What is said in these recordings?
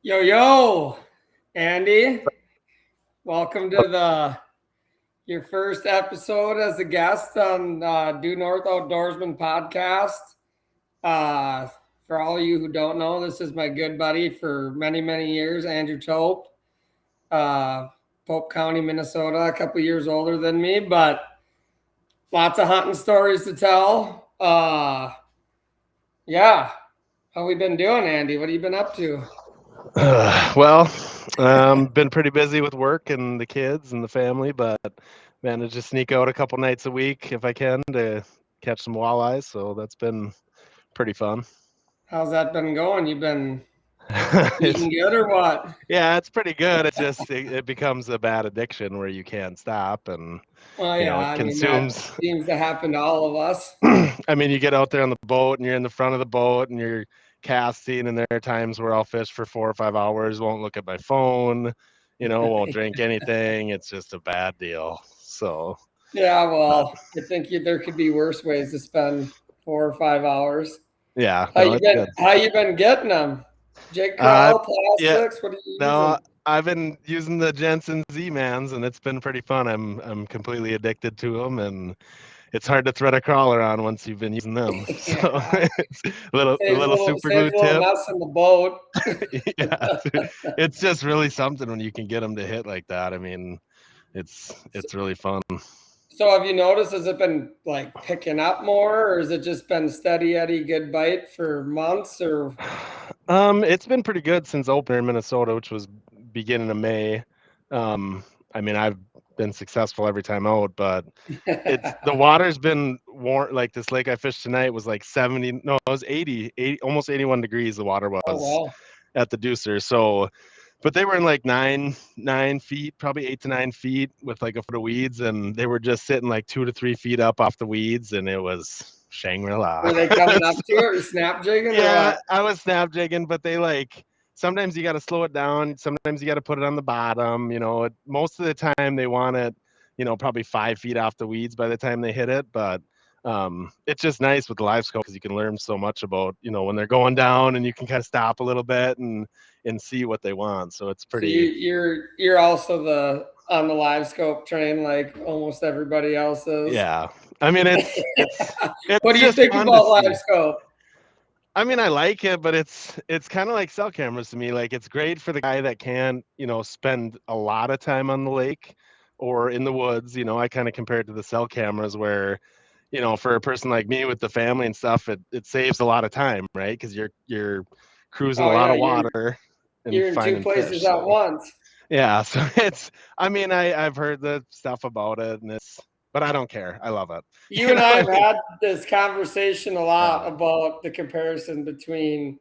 Yo, Andy, welcome to your first episode as a guest on Due North Outdoorsmen podcast. For all of you who don't know, this is my good buddy for many, many years, Andrew Tope, Pope County, Minnesota, a couple years older than me, but lots of hunting stories to tell. Yeah, how we been doing, Andy? What have you been up to? Been pretty busy with work and the kids and the family, but managed to sneak out a couple nights a week if I can to catch some walleyes. So that's been pretty fun. How's that been going? You've been It's, eating good or what? yeah, it's pretty good. It's just it becomes a bad addiction where you can't stop, and Well, it yeah, I mean, that consumes. seems to happen to all of us. I mean, you get out there on the boat and you're in the front of the boat and you're casting, and there are times where I'll fish for 4 or 5 hours, won't look at my phone, won't drink anything. It's just a bad deal. So Yeah, but well, I think there could be worse ways to spend 4 or 5 hours. yeah, How no, you it's been? good. How you been getting them? Jake Uh, Crowell yeah, plastics. What are you no, using? I've been using the Jensen Z-Mans, and it's been pretty fun. I'm completely addicted to them, and it's hard to thread a crawler on once you've been using them. So Yeah, it's a little super glue saves a little tip. mess in the boat. Yeah, it's just really something when you can get them to hit like that. I mean, it's really fun. So have you noticed, has it been like picking up more, or has it just been steady Eddie good bite for months? Or It's been pretty good since opener in Minnesota, which was beginning of May. I mean, I've been successful every time out, but the water's been warm. Like this lake I fished tonight was like 70, no, it was 80, almost 81 degrees. The water oh was wow. at the deucer. So, but they were in like 9 feet, probably 8 to 9 feet with like a foot of weeds, and they were just sitting like 2 to 3 feet up off the weeds, and it was Shangri-La. Were they coming up to it or snap jigging or Yeah, what? I was snap jigging, but they like sometimes you got to slow it down. Sometimes you got to put it on the bottom. Most of the time they want it, probably 5 feet off the weeds by the time they hit it. But it's just nice with the live scope because you can learn so much about, when they're going down, and you can kind of stop a little bit and see what they want. So it's So pretty. you're also on the live scope train like almost everybody else is. Yeah. I mean, it's What do you just think fun to about see. live scope? I mean, I like it, but it's kind of like cell cameras to me. Like it's great for the guy that can, spend a lot of time on the lake or in the woods. I kind of compare it to the cell cameras where, for a person like me with the family and stuff, it saves a lot of time, right? Because you're cruising a Oh lot yeah, of water and you're in two finding places fish. at So once. yeah, so I mean, I've heard the stuff about it, but I don't care. I love it. You and I I have mean, had this conversation a yeah. lot about the comparison between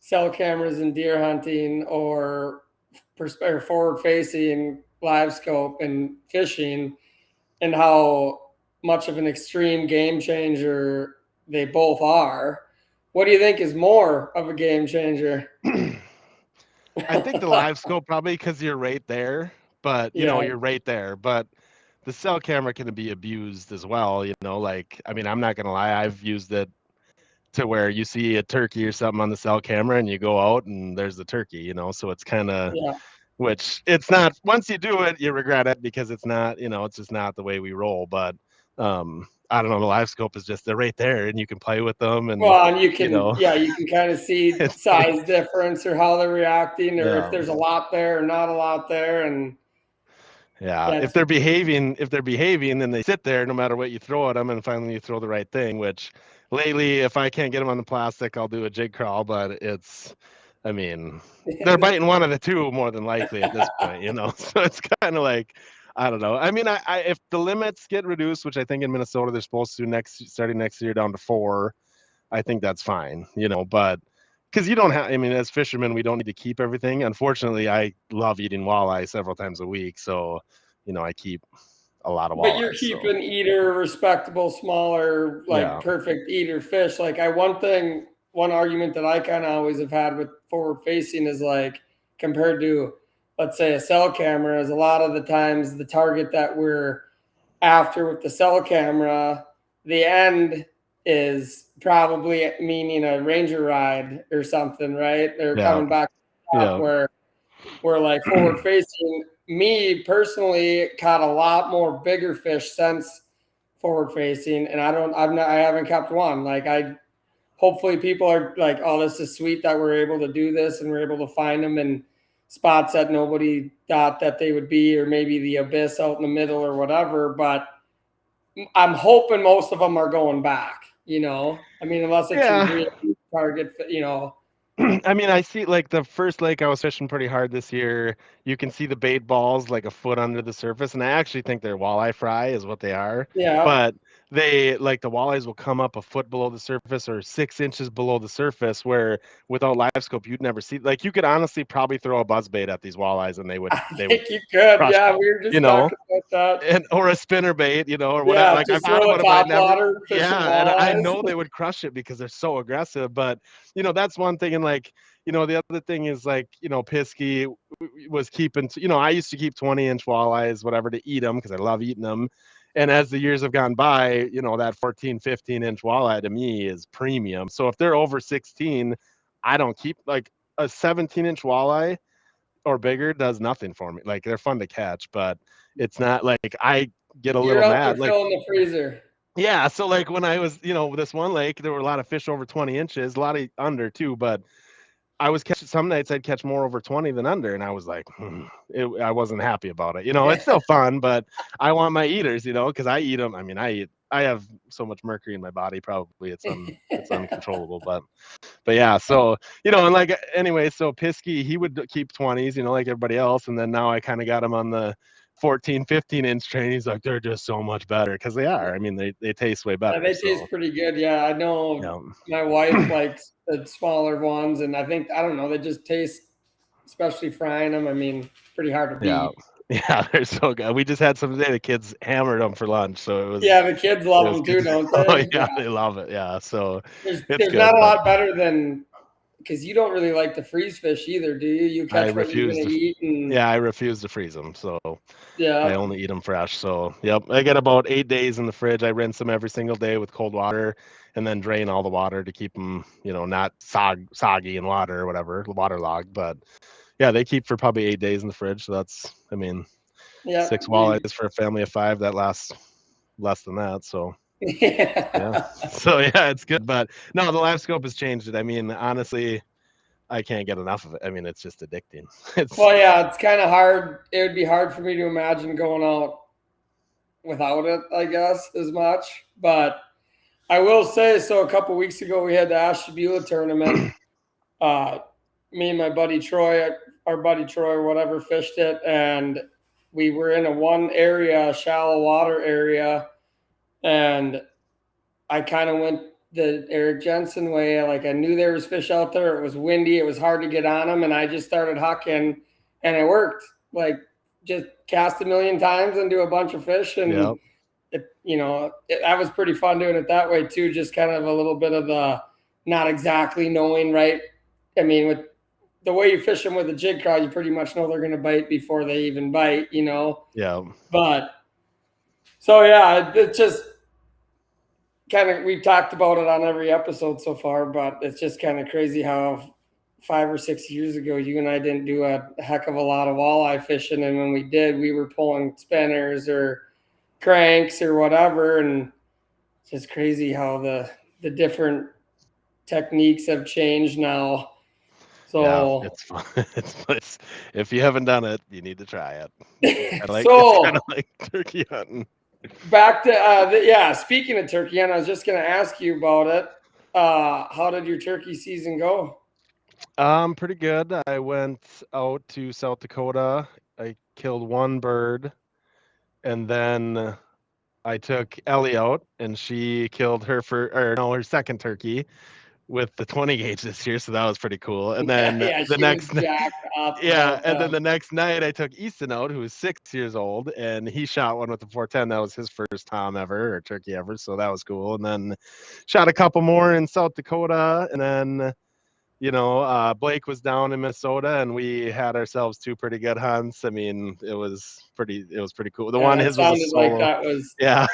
cell cameras and deer hunting or forward facing live scope and fishing, and how much of an extreme game changer they both are. What do you think is more of a game changer? I think the live scope probably because you're right there, but Yeah. you're right there. But the cell camera can be abused as well. Like I mean, I'm not gonna lie, I've used it to where you see a turkey or something on the cell camera, and you go out and there's the turkey. So it's kind of Yeah. which it's not. Once you do it, you regret it because it's not. It's just not the way we roll. But I don't know. The live scope is just they're right there, and you can play with them, and Well, and you know, you can kind of see it's size difference or how they're reacting or if yeah. there's a lot there or not a lot there. And Yeah, if they're behaving, then they sit there no matter what you throw at them, and finally you throw the right thing. Which lately, if I can't get them on the plastic, I'll do a jig crawl. But I mean, they're biting one of the two more than likely at this point, you know. So it's kind of like, I don't know. I mean, if the limits get reduced, which I think in Minnesota they're supposed to starting next year down to 4, I think that's fine, you know. But because you don't have, I mean, as fishermen, we don't need to keep everything. Unfortunately, I love eating walleye several times a week, so you know I keep a lot of walleye. But you're keeping eater, respectable, smaller, like perfect eater fish. Like one argument that I kind of always have had with forward facing is like compared to, let's say, a cell camera, is a lot of the times the target that we're after with the cell camera, the end is probably meaning a ranger ride or something, right? They're coming back to the top where like forward facing. Me personally caught a lot more bigger fish since forward facing, and I haven't kept one. Like hopefully people are like, oh, this is sweet that we're able to do this and we're able to find them in spots that nobody thought that they would be, or maybe the abyss out in the middle or whatever. But I'm hoping most of them are going back, you know. I mean, unless it's your dream target, you know. I mean, I see like the first lake I was fishing pretty hard this year. You can see the bait balls like a foot under the surface, and I actually think they're walleye fry is what they are. Yeah. But they like the walleyes will come up a foot below the surface or 6 inches below the surface, where without live scope you'd never see. Like you could honestly probably throw a buzz bait at these walleyes and they would. You could. Yeah, them, we were just talking about that. or a spinner bait, you know, or whatever. Yeah, like just I've had throw them, a top water, and I know they would crush it because they're so aggressive. But you know, that's one thing, and like. You know, the other thing is like, you know, Pisky was keeping, you know, I used to keep 20-inch walleyes, whatever, to eat them because I love eating them. And as the years have gone by, you know, that 14, 15-inch walleye to me is premium. So if they're over 16, I don't keep like a 17-inch walleye or bigger does nothing for me. Like they're fun to catch, but it's not like I get a little mad. Like filling the freezer. Yeah. So like when I was, you know, this one lake, there were a lot of fish over 20 inches, a lot of under too, but I was catching some nights I'd catch more over 20 than under, and I was like, I wasn't happy about it. You know, it's still fun, but I want my eaters, you know, because I eat them. I mean, I have so much mercury in my body, probably it's uncontrollable, but yeah. So you know, and like anyway, so Pisky he would keep 20s, you know, like everybody else, and then now I kind of got him on the 14, 15-inch train. He's like, they're just so much better because they are. I mean, they taste way better. Yeah, they taste pretty good. Yeah, I know. My wife likes the smaller ones, and I don't know, they just taste, especially frying them. I mean, pretty hard to beat. Yeah, they're so good. We just had some today. The kids hammered them for lunch, so it was. Yeah, the kids love them too, don't they? Oh yeah, they love it. Yeah, so there's not a lot better than, because you don't really like to freeze fish either, do you? You catch what you're gonna eat. Yeah, I refuse to freeze them, so yeah, I only eat them fresh. So yep, I get about 8 days in the fridge. I rinse them every single day with cold water, and then drain all the water to keep them, you know, not soggy in water or whatever, waterlogged. But yeah, they keep for probably 8 days in the fridge. So that's, I mean, 6 walleyes for a family of 5 that lasts less than that. So yeah. So yeah, it's good. But no, the live scope has changed it. I mean, honestly, I can't get enough of it. I mean, it's just addicting. Well, yeah, it's kind of hard. It would be hard for me to imagine going out without it, I guess, as much. But I will say, so a couple weeks ago, we had the Ashtabula tournament. Me and my buddy Troy, our buddy Troy, whatever, fished it, and we were in one area, shallow water area, and I kind of went the Eric Jensen way. Like I knew there was fish out there. It was windy. It was hard to get on them, and I just started hucking, and it worked. Like just cast a million times and do a bunch of fish, and that was pretty fun doing it that way too. Just kind of a little bit of the not exactly knowing, right? I mean, with the way you fish them with a jig crawl, you pretty much know they're going to bite before they even bite, you know? Yeah. But so, yeah, it's just kind of, we've talked about it on every episode so far, but it's just kind of crazy how 5 or 6 years ago, you and I didn't do a heck of a lot of walleye fishing. And when we did, we were pulling spinners or cranks or whatever. And it's just crazy how the different techniques have changed now. So it's fun. It's if you haven't done it, you need to try it. It's kind of like turkey hunting. Back to speaking of turkey, and I was just going to ask you about it. How did your turkey season go? Pretty good. I went out to South Dakota. I killed one bird, and then I took Ellie out, and she killed her her second turkey with the 20 gauge this year, so that was pretty cool. And then the She was next jacked up yeah, about and then that. the next night I took Easton out, who was 6 years old, and he shot one with the 410. That was his first tom ever or turkey ever, so that was cool. And then shot a couple more in South Dakota, and then Blake was down in Minnesota, and we had ourselves two pretty good hunts. I mean, it was pretty cool. It His was a sounded like solo. that was. Yeah,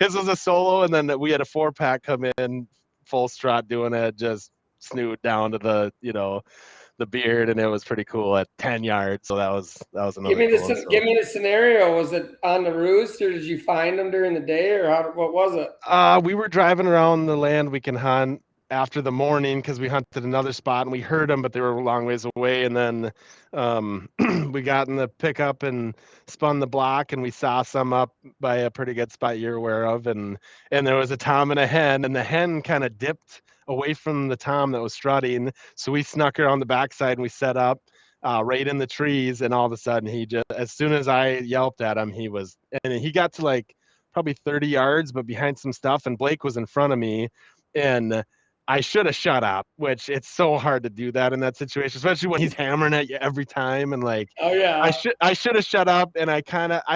his was a solo, and then we had a 4-pack come in full strut doing it, just snoot down to the beard, and it was pretty cool at 10 yards. So that was Give another me cool one. the give me the scenario. Was it on the roost, or did you find them during the day, or what was it? We were driving around the land we can hunt after the morning because we hunted another spot and we heard them, but they were a long ways away. And then we got in the pickup and spun the block, and we saw some up by a pretty good spot you're aware of. And there was a tom and a hen, and the hen kind of dipped away from the tom that was strutting. So we snuck around the backside and we set up right in the trees. And all of a sudden, as soon as I yelped at him, he got to like probably 30 yards, but behind some stuff. And Blake was in front of me, and I should have shut up, which it's so hard to do that in that situation, especially when he's hammering at you every time. And like, Oh yeah, I should have shut up, and I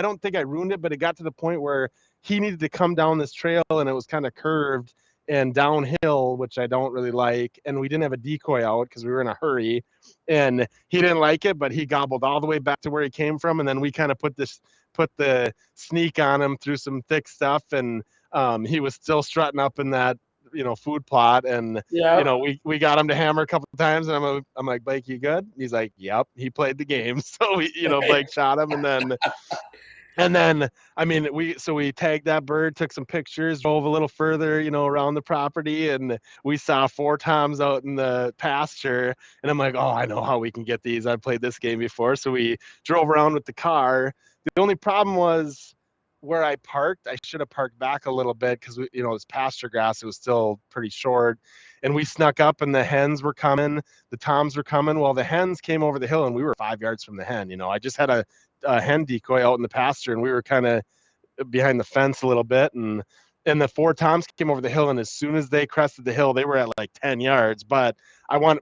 don't think I ruined it, but it got to the point where he needed to come down this trail, and it was kind of curved and downhill, which I don't really like. And we didn't have a decoy out because we were in a hurry, and he didn't like it, but he gobbled all the way back to where he came from. And then we kind of put the sneak on him through some thick stuff, and he was still strutting up in that food plot. And yeah. we got him to hammer a couple of times, and I'm like, Blake, you good? He's like, yep. He played the game. So Blake shot him, and then I mean, we tagged that bird, took some pictures, drove a little further, around the property, and we saw 4 toms out in the pasture. And I'm like, oh, I know how we can get these. I've played this game before. So we drove around with the car. The only problem was where I parked. I should have parked back a little bit because it was pasture grass. It was still pretty short, and we snuck up, and the hens were coming. The toms were coming. Well, the hens came over the hill, and we were 5 yards from the hen. I just had a hen decoy out in the pasture, and we were kind of behind the fence a little bit, and the 4 toms came over the hill, and as soon as they crested the hill, they were at like 10 yards. But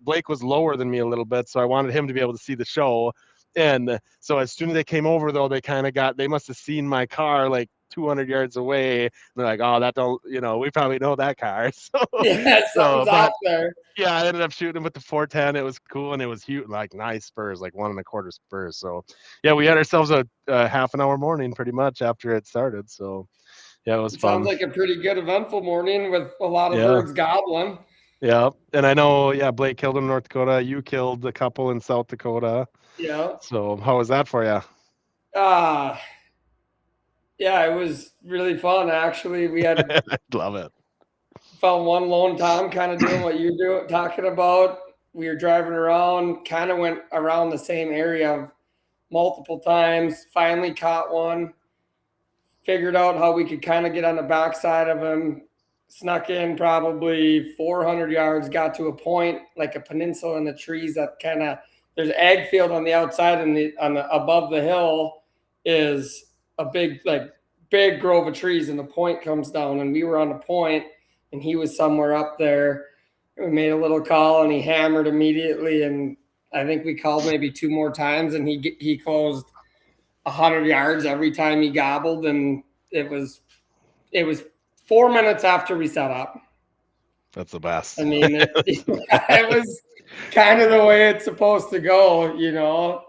Blake was lower than me a little bit, so I wanted him to be able to see the show. And so as soon as they came over, though, they must have seen my car like 200 yards away. And they're like, oh, that don't, we probably know that car. So Yeah, something's out there. yeah, I ended up shooting him with the 410. It was cool, and it was huge, like nice spurs, like 1 1/4 spurs. So yeah, we had ourselves a half an hour morning pretty much after it started. So yeah, it was It fun. sounds like a pretty good eventful morning with a lot of Yeah. birds gobbling. Yeah. And I know, yeah, Blake killed him in North Dakota. You killed a couple in South Dakota. Yeah. So how was that for you? Yeah, it was really fun actually. We had I love it. found one lone tom kind of doing what you're talking about. We were driving around, kind of went around the same area multiple times, finally caught one, figured out how we could kind of get on the backside of him, snuck in probably 400 yards, got to a point like a peninsula in the trees that kind of, there's ag field on the outside, and above the hill is a big grove of trees, and the point comes down, and we were on the point, and he was somewhere up there. We made a little call, and he hammered immediately, and I think we called maybe 2 more times, and he closed 100 yards every time he gobbled, and it was 4 minutes after we set up. That's the best. I mean, it was kind of the way it's supposed to go,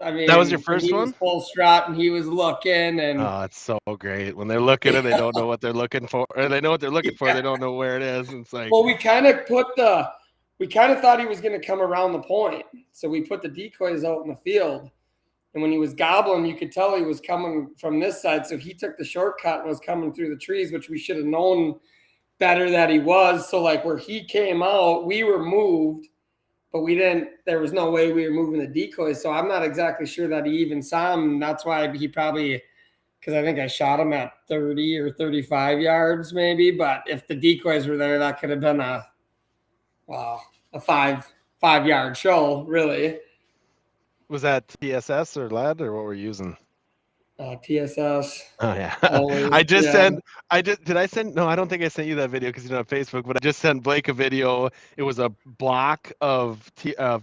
I mean, that was your first he one? was full strut, and he was looking, and oh, it's so great when they're looking and they don't know what they're looking for, or they know what they're looking for. They don't know where it is. And it's like, well, we kind of thought he was going to come around the point, so we put the decoys out in the field. And when he was gobbling, you could tell he was coming from this side. So he took the shortcut and was coming through the trees, which we should have known better that he was. So like where he came out, we were moved, but we didn't. There was no way we were moving the decoys, so I'm not exactly sure that he even saw him. That's why he probably, because I think I shot him at 30 or 35 yards, maybe. But if the decoys were there, that could have been a 5-yard show, really. Was that TSS or lead or what we're using? TSS. Oh yeah. Always, I just yeah. sent. Did I send? No, I don't think I sent you that video because you're on Facebook. But I just sent Blake a video. It was a block of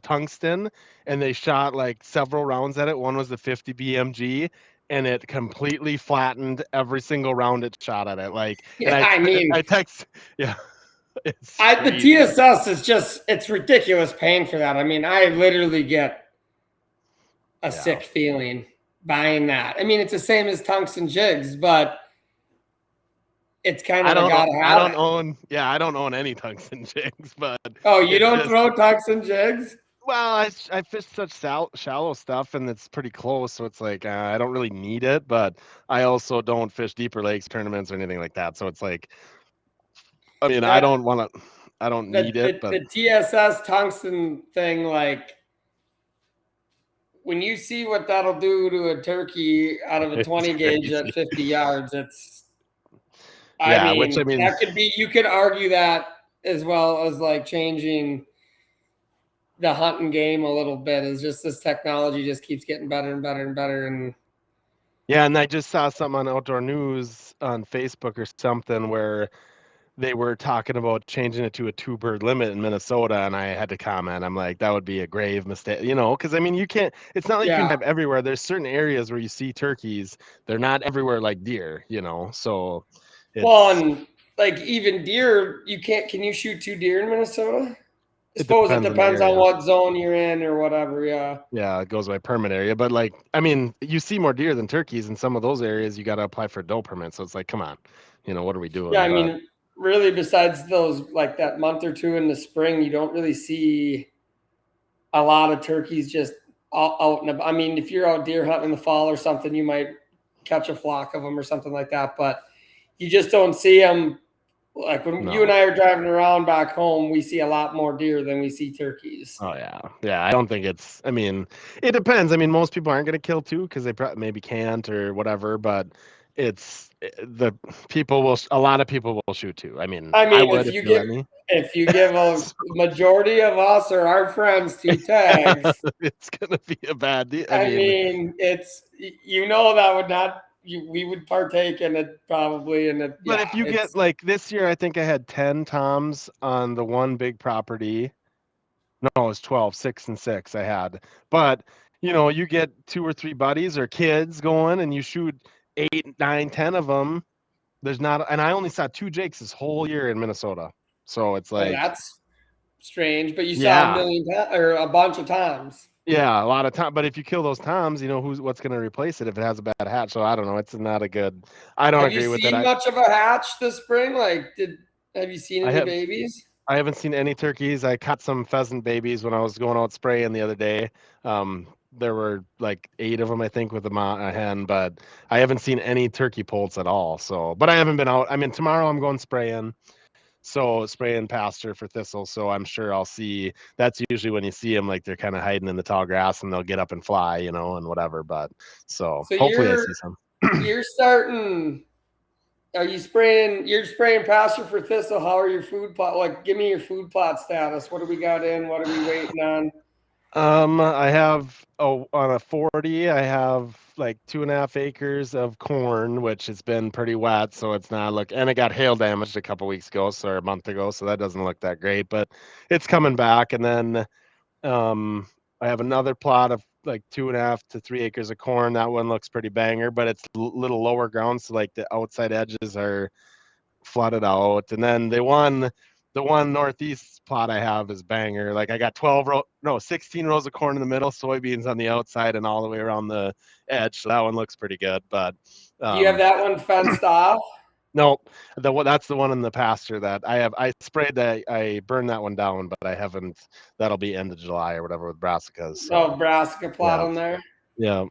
tungsten, and they shot like several rounds at it. One was the 50 BMG, and it completely flattened every single round it shot at it. Like, Yeah, and I text. Yeah. The TSS is it's ridiculous paying for that. I mean, I literally get a sick feeling buying that. I mean, it's the same as tungsten jigs, but it's kind of I don't own any tungsten jigs, but you don't throw tungsten jigs? Well, I fish such shallow stuff, and it's pretty close, so it's like I don't really need it. But I also don't fish deeper lakes tournaments or anything like that, so it's like, I mean, I don't need it. But the TSS tungsten thing, like, when you see what that'll do to a turkey out of a 20 gauge at 50 yards, I mean, that could be, you could argue that as well as like changing the hunting game a little bit. Is just this technology just keeps getting better and better and better. And yeah, and I just saw something on Outdoor News on Facebook or something where they were talking about changing it to a 2-bird limit in Minnesota, and I had to comment. I'm like, that would be a grave mistake, because I mean, you can't. It's not like you can have everywhere. There's certain areas where you see turkeys. They're not everywhere like deer, So, and like even deer, you can't. Can you shoot 2 deer in Minnesota? I suppose it depends on what zone you're in or whatever. Yeah. Yeah, it goes by permit area, but like, I mean, you see more deer than turkeys in some of those areas. You got to apply for a doe permit, so it's like, come on, what are we doing? Yeah, I mean, really, besides those, like that month or two in the spring, you don't really see a lot of turkeys just out and about. I mean, if you're out deer hunting in the fall or something, you might catch a flock of them or something like that, but you just don't see them. Like when you and I are driving around back home, we see a lot more deer than we see turkeys. Oh yeah. Yeah. I don't think I mean, it depends. I mean, most people aren't going to kill 2 because they maybe can't or whatever, but a lot of people will shoot 2. I mean, I would if you give a majority of us or our friends 2 tags, it's going to be a bad deal. I mean, it's, that would not, we would partake in it probably. But if you get like this year, I think I had 10 toms on the one big property. No, it was 12, 6 and 6 I had. But, you get 2 or 3 buddies or kids going and you shoot 8, 9, 10 of them. And I only saw 2 jakes this whole year in Minnesota. So it's like, that's strange, but you saw a bunch of toms. Yeah, a lot of time. But if you kill those toms, what's going to replace it if it has a bad hatch? So I don't know. It's not a good. I don't agree with it. Have you seen much of a hatch this spring? Like, have you seen any babies? I haven't seen any turkeys. I caught some pheasant babies when I was going out spraying the other day. There were like 8 of them, I think, with a hen, but I haven't seen any turkey poults at all. So, but I haven't been out. I mean, tomorrow I'm going spraying. So spraying pasture for thistle. So I'm sure I'll see. That's usually when you see them, like they're kind of hiding in the tall grass and they'll get up and fly, and whatever. But so hopefully I see some. You're starting. Are you spraying? You're spraying pasture for thistle. How are your food plot? Like, give me your food plot status. What do we got in? What are we waiting on? I have on a 40. I have like 2.5 acres of corn, which has been pretty wet, so it's not and it got hail damaged a couple weeks ago, or a month ago, so that doesn't look that great, but it's coming back. And then I have another plot of like 2.5 to 3 acres of corn. That one looks pretty banger, but it's a little lower ground, so like the outside edges are flooded out. And then the one northeast plot I have is banger. Like I got 16 rows of corn in the middle, soybeans on the outside, and all the way around the edge. So that one looks pretty good. But do you have that one fenced off? No, that's the one in the pasture that I have. I sprayed that. I burned that one down, but I haven't. That'll be end of July or whatever with brassicas. So. Brassica plot on there. Yeah.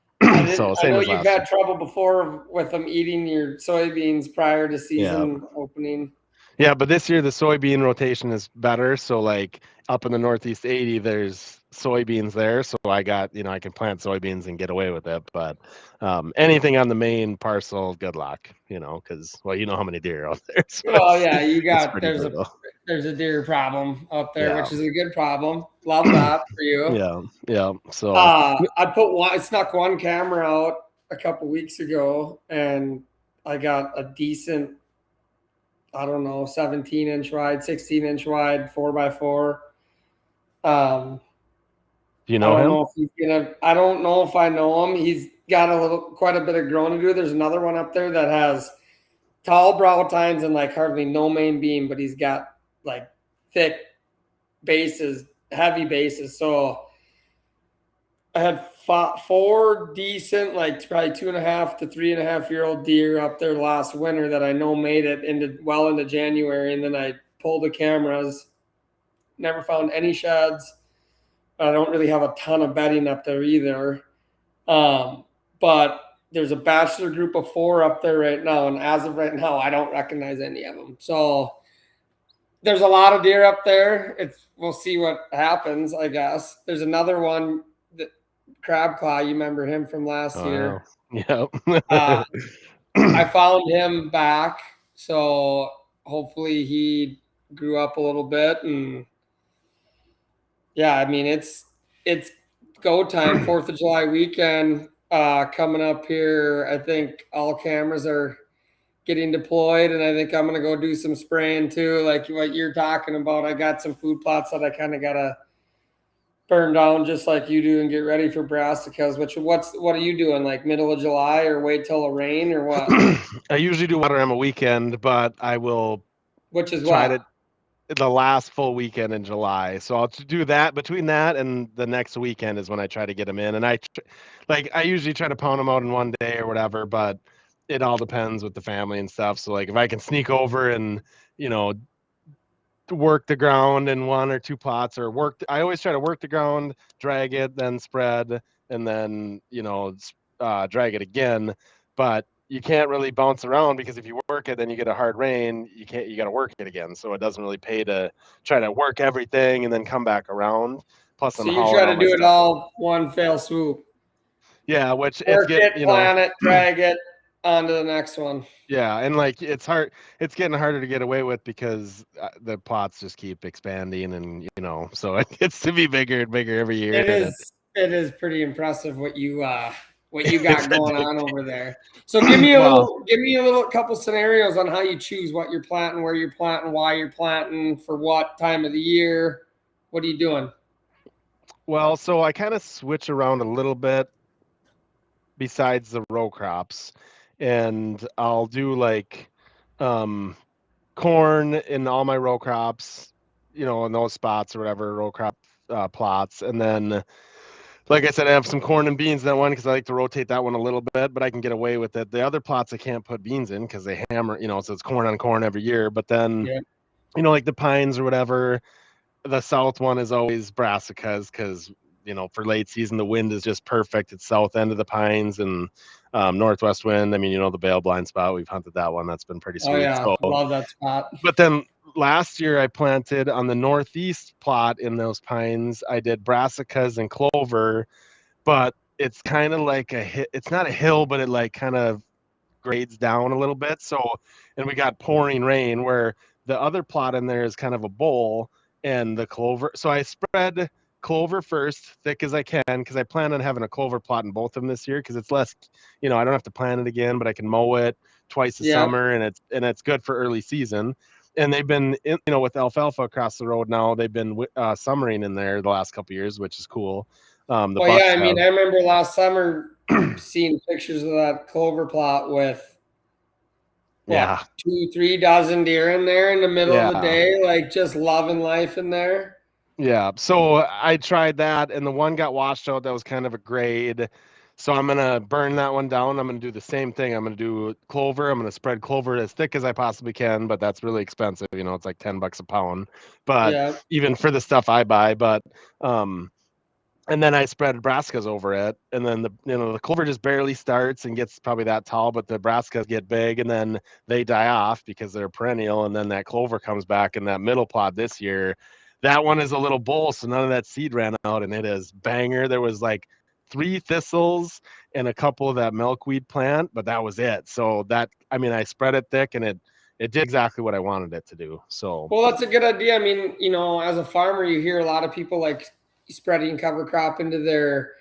So I know you've had trouble before with them eating your soybeans prior to season opening. Yeah, but this year the soybean rotation is better. So like up in the Northeast 80, there's soybeans there. So I got, I can plant soybeans and get away with it. But anything on the main parcel, good luck, because, well, you know how many deer are out there. So Well, yeah, it's pretty brutal. there's a deer problem up there, Yeah. which is a good problem. Love that for you. Yeah. Yeah. So, I snuck one camera out a couple weeks ago, and I got a decent, I don't know, 17-inch wide, 16-inch wide, 4x4. do you I know don't him? know if he's gonna. I don't know if I know him. He's got quite a bit of growing to do. There's another one up there that has tall brow tines and like hardly no main beam, but he's got like thick bases, heavy bases. So I had four decent, like probably 2.5 to 3.5 year old deer up there last winter that I know made it into January, and then I pulled the cameras. Never found any sheds. I don't really have a ton of bedding up there either. But there's a bachelor group of 4 up there right now, and as of right now, I don't recognize any of them. So there's a lot of deer up there. We'll see what happens, I guess. There's another one, that Crab Claw. You remember him from last year? Yep. I found him back, so hopefully he grew up a little bit, and yeah, I mean it's go time. 4th of July weekend coming up here. I think all cameras are getting deployed, and I think I'm gonna go do some spraying too, like what you're talking about. I got some food plots that I kind of gotta burn down just like you do and get ready for brassicas. What are you doing? Like middle of July, or wait till the rain, or what? I usually do water on a weekend, but I will Which is try what? to the last full weekend in July. So I'll do that. Between that and the next weekend is when I try to get them in. And I usually try to pound them out in one day or whatever, but it all depends with the family and stuff. So like if I can sneak over and, you know, work the ground in 1 or 2 plots, or I always try to work the ground, drag it, then spread, and then, drag it again. But you can't really bounce around, because if you work it, then you get a hard rain. You got to work it again. So it doesn't really pay to try to work everything and then come back around. Plus I'm So you hauling try all to my do it stuff. all one fell swoop. Yeah, which it's Work getting, it, plan it, drag it on to the next one. yeah, and like it's hard. It's getting harder to get away with because the plots just keep expanding, and so it gets to be bigger and bigger every year, It and is pretty impressive what you it's got going on over there. So give me well, a little couple scenarios on how you choose what you're planting, where you're planting, why you're planting, for what time of the year. What are you doing? so I kind of switch around a little bit besides the row crops, and I'll do like um, corn in all my row crops, in those spots or whatever row crop plots, and then, like I said, I have some corn and beans in that one because I like to rotate that one a little bit, but I can get away with it. The other plots I can't put beans in because they hammer, so it's corn on corn every year. But then, Yeah. like the pines or whatever, the south one is always brassicas because, for late season, the wind is just perfect. It's south end of the pines, and northwest wind. I mean, the bale blind spot. We've hunted that one. That's been pretty Oh sweet. yeah, So, love that spot. but then last year I planted on the northeast plot in those pines. I did brassicas and clover, but it's kind of like it's not a hill, but it like kind of grades down a little bit. So, and we got pouring rain, where the other plot in there is kind of a bowl, and the clover. So I spread clover first, thick as I can, because I plan on having a clover plot in both of them this year, because it's less, I don't have to plant it again, but I can mow it twice a Yeah. summer, and it's good for early season. And they've been, with alfalfa across the road now, they've been summering in there the last couple of years, which is cool. The Well, yeah, bucks I mean, have, I remember last summer seeing pictures of that clover plot with yeah, what, 2, 3 dozen deer in there in the middle of the yeah. day, like just loving life in there. Yeah, so I tried that, and the one got washed out. That was kind of a grade. So I'm gonna burn that one down. I'm gonna do the same thing. I'm gonna do clover. I'm gonna spread clover as thick as I possibly can, but that's really expensive. It's like $10 a pound. But Yeah. even for the stuff I buy, but um, and then I spread brassicas over it, and then the clover just barely starts and gets probably that tall, but the brassicas get big, and then they die off because they're perennial, and then that clover comes back, and that middle plot this year, that one is a little bull, so none of that seed ran out, and it is banger. There was like 3 thistles and a couple of that milkweed plant, but that was it. So that, I mean, I spread it thick, and it did exactly what I wanted it to do. So Well, that's a good idea. I mean, as a farmer, you hear a lot of people like spreading cover crop into their,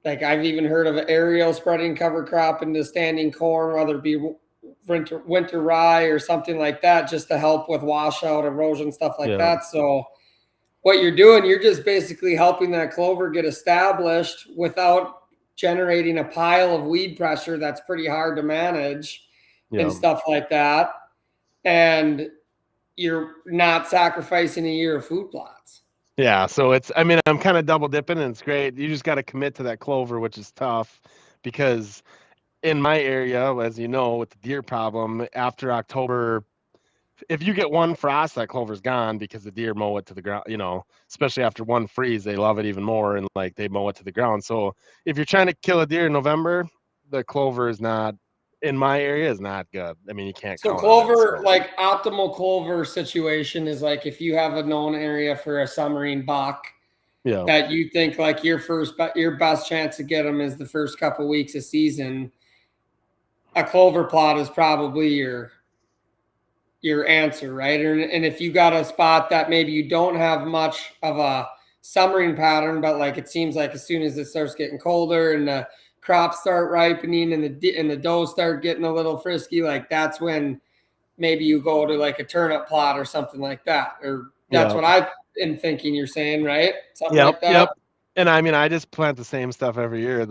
like I've even heard of aerial spreading cover crop into standing corn, whether it be winter rye or something like that, just to help with washout, erosion, stuff like yeah, that. So what you're doing, you're just basically helping that clover get established without generating a pile of weed pressure that's pretty hard to manage and yeah. stuff like that. And you're not sacrificing a year of food plots. Yeah, so it's, I mean, I'm kind of double dipping, and it's great. You just got to commit to that clover, which is tough because in my area, as you know, with the deer problem, after October, if you get one frost, that clover's gone because the deer mow it to the ground, especially after one freeze, they love it even more, and like they mow it to the ground. So if you're trying to kill a deer in November, the clover is not, in my area, is not good. I mean, you can't So count on it. clover, So like optimal clover situation is like if you have a known area for a summering buck yeah, that you think like your best chance to get them is the first couple weeks of season, a clover plot is probably your answer, right? And if you got a spot that maybe you don't have much of a summering pattern, but like it seems like as soon as it starts getting colder and the crops start ripening and the dough start getting a little frisky, like that's when maybe you go to like a turnip plot or something like that. Or that's yeah. what I've been thinking you're saying, right? Something Yep, like that. yep. And I mean, I just plant the same stuff every year.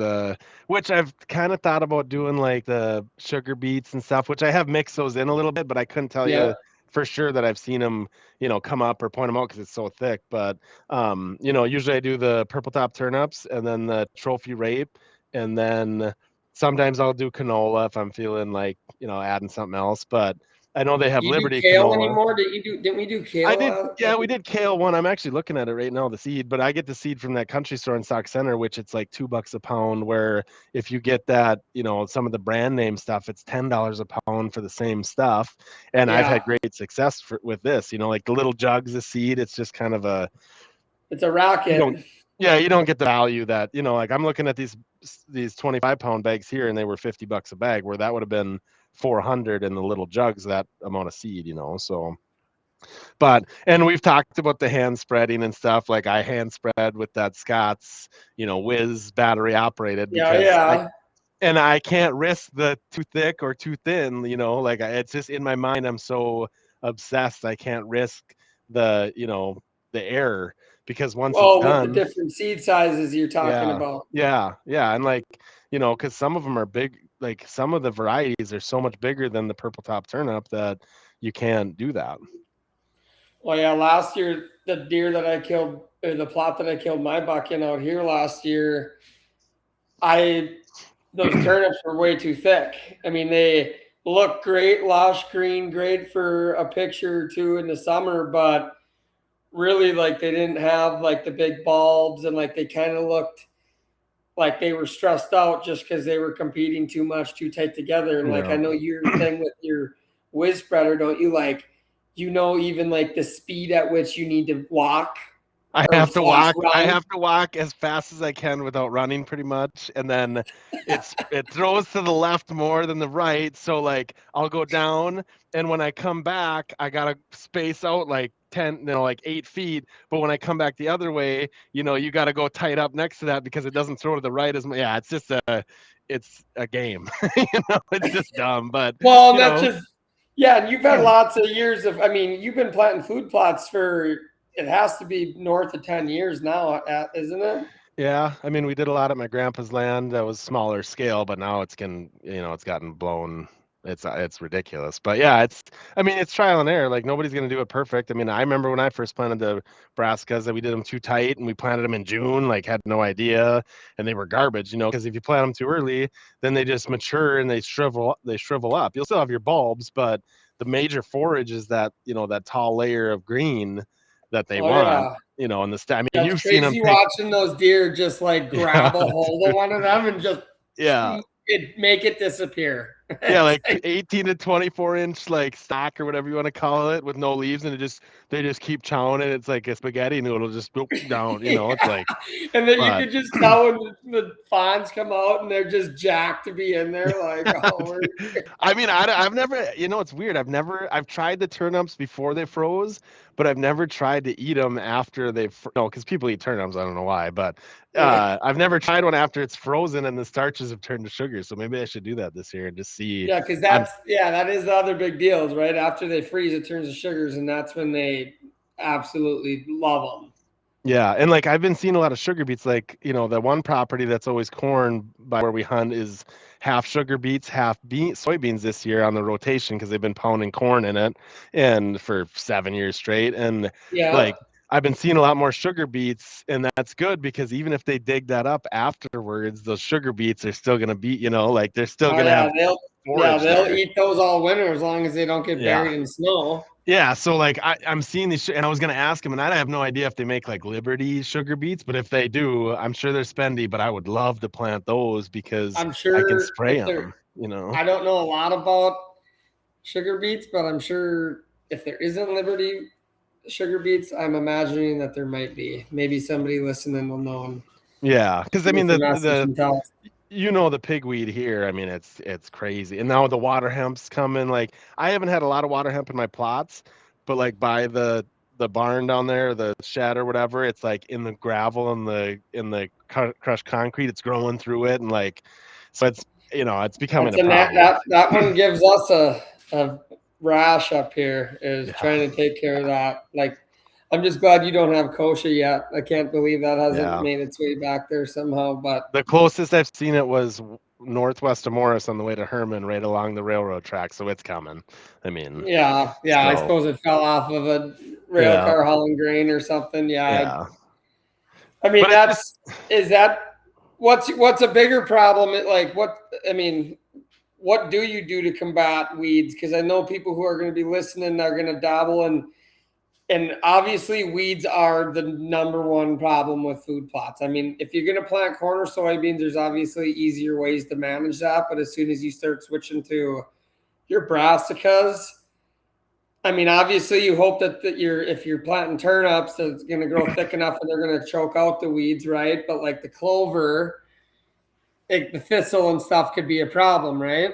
Which I've kind of thought about doing, like the sugar beets and stuff, which I have mixed those in a little bit, but I couldn't tell you Yep. for sure that I've seen them, come up or point them out because it's so thick. But usually I do the purple top turnips and then the trophy rape, and then sometimes I'll do canola if I'm feeling like adding something else. But I know they Do have you do Liberty kale canola. anymore? Didn't we do I kale? did, yeah, we did kale one. I'm actually looking at it right now, the seed, but I get the seed from that country store in Stock Center, which it's like $2 a pound. Where if you get that, some of the brand name stuff, it's $10 a pound for the same stuff. And I've Yeah. had great success with this, like the little jugs of seed. It's just kind of It's a you don't, rocket. yeah, you don't get the value that, like I'm looking at these 25-pound bags here, and they were $50 a bag, where that would have been 400 in the little jugs, that amount of seed, so. But and we've talked about the hand spreading and stuff. Like I hand spread with that Scott's, Whiz battery operated, Yeah, because yeah. I can't risk the too thick or too thin. It's just in my mind. I'm so obsessed. I can't risk the error, because once it's Oh, with the done, different seed sizes you're talking yeah, about. yeah, yeah, and like because some of them are big. Like some of the varieties are so much bigger than the purple top turnip that you can't do that. Well, yeah, last year the deer that I killed, or the plot that I killed my buck in out here last year, I those turnips were way too thick. I mean, they look great, lush green, great for a picture or two in the summer, but really like they didn't have like the big bulbs, and like they kind of looked like they were stressed out just because they were competing too much, too tight together. And like I Yeah. know your thing with your whiz spreader, don't you like even like the speed at which you need to walk I or have to slash walk. I run? have to walk as fast as I can without running, pretty much. And then it throws to the left more than the right. So like I'll go down, and when I come back, I gotta space out like 10, like 8 feet. But when I come back the other way, you gotta go tight up next to that, because it doesn't throw to the right as much. Yeah, it's a game. It's just dumb. But Well, and you that's know, just yeah. And you've had lots of years of. I mean, you've been planting food plots for it has to be north of 10 years now, isn't it? Yeah, I mean, we did a lot at my grandpa's land that was smaller scale, but now it's gotten blown. It's ridiculous. But yeah, I mean, it's trial and error. Like nobody's gonna do it perfect. I mean, I remember when I first planted the brassicas that we did them too tight, and we planted them in June, like had no idea, and they were garbage, because if you plant them too early, then they just mature and they shrivel up. You'll still have your bulbs, but the major forage is that, that tall layer of green that they Oh want. yeah. and I mean, That's you've seen them crazy take, watching those deer just like grab a hold of one of them and just make it disappear. Yeah, like 18 to 24-inch like stock or whatever you want to call it with no leaves, and they just keep chowing it. It's like a spaghetti noodle just down, It's like, and then you could just tell when the fawns come out and they're just jacked to be in there. Like, oh, I mean, I've never, it's weird. I've tried the turnips before they froze, but I've never tried to eat them after because people eat turnips. I don't know why, but I've never tried one after it's frozen and the starches have turned to sugar. So maybe I should do that this year and just see. Yeah, because that is the other big deal is right after they freeze, it turns to sugars, and that's when they absolutely love them. Yeah, and like I've been seeing a lot of sugar beets. Like the one property that's always corn by where we hunt is half sugar beets, half soybeans this year on the rotation because they've been pounding corn in it, and for 7 years straight. And like I've been seeing a lot more sugar beets, and that's good because even if they dig that up afterwards, those sugar beets are still gonna be, like they're still gonna have forage they'll there. eat those all winter as long as they don't get buried in snow. Yeah, so like I'm seeing these, and I was gonna ask him, and I have no idea if they make like Liberty sugar beets, but if they do, I'm sure they're spendy. But I would love to plant those because I'm sure I can spray them. them. I don't know a lot about sugar beets, but I'm sure if there isn't Liberty sugar beets, I'm imagining that there might be. Maybe somebody listening will know. Yeah, because I mean the the pigweed here. I mean it's crazy, and now the water hemp's coming. Like I haven't had a lot of water hemp in my plots, but like by the barn down there, the shed or whatever, it's like in the gravel and the crushed concrete. It's growing through it, and like so it's becoming a problem. That one gives us a rash up here. Is trying to take care of that. Like I'm just glad you don't have kosher yet. I can't believe that hasn't made its way back there somehow. But the closest I've seen it was northwest of Morris on the way to Herman, right along the railroad track. So it's coming. I mean, I suppose it fell off of a rail car hauling grain or something. I mean, what's a bigger problem? What do you do to combat weeds? Because I know people who are going to be listening are going to dabble and obviously weeds are the number one problem with food plots. I mean, if you're going to plant corn or soybeans, there's obviously easier ways to manage that. But as soon as you start switching to your brassicas, I mean, obviously you hope that if you're planting turnips, that it's going to grow thick enough and they're going to choke out the weeds, right? But like the clover, the thistle and stuff could be a problem, right?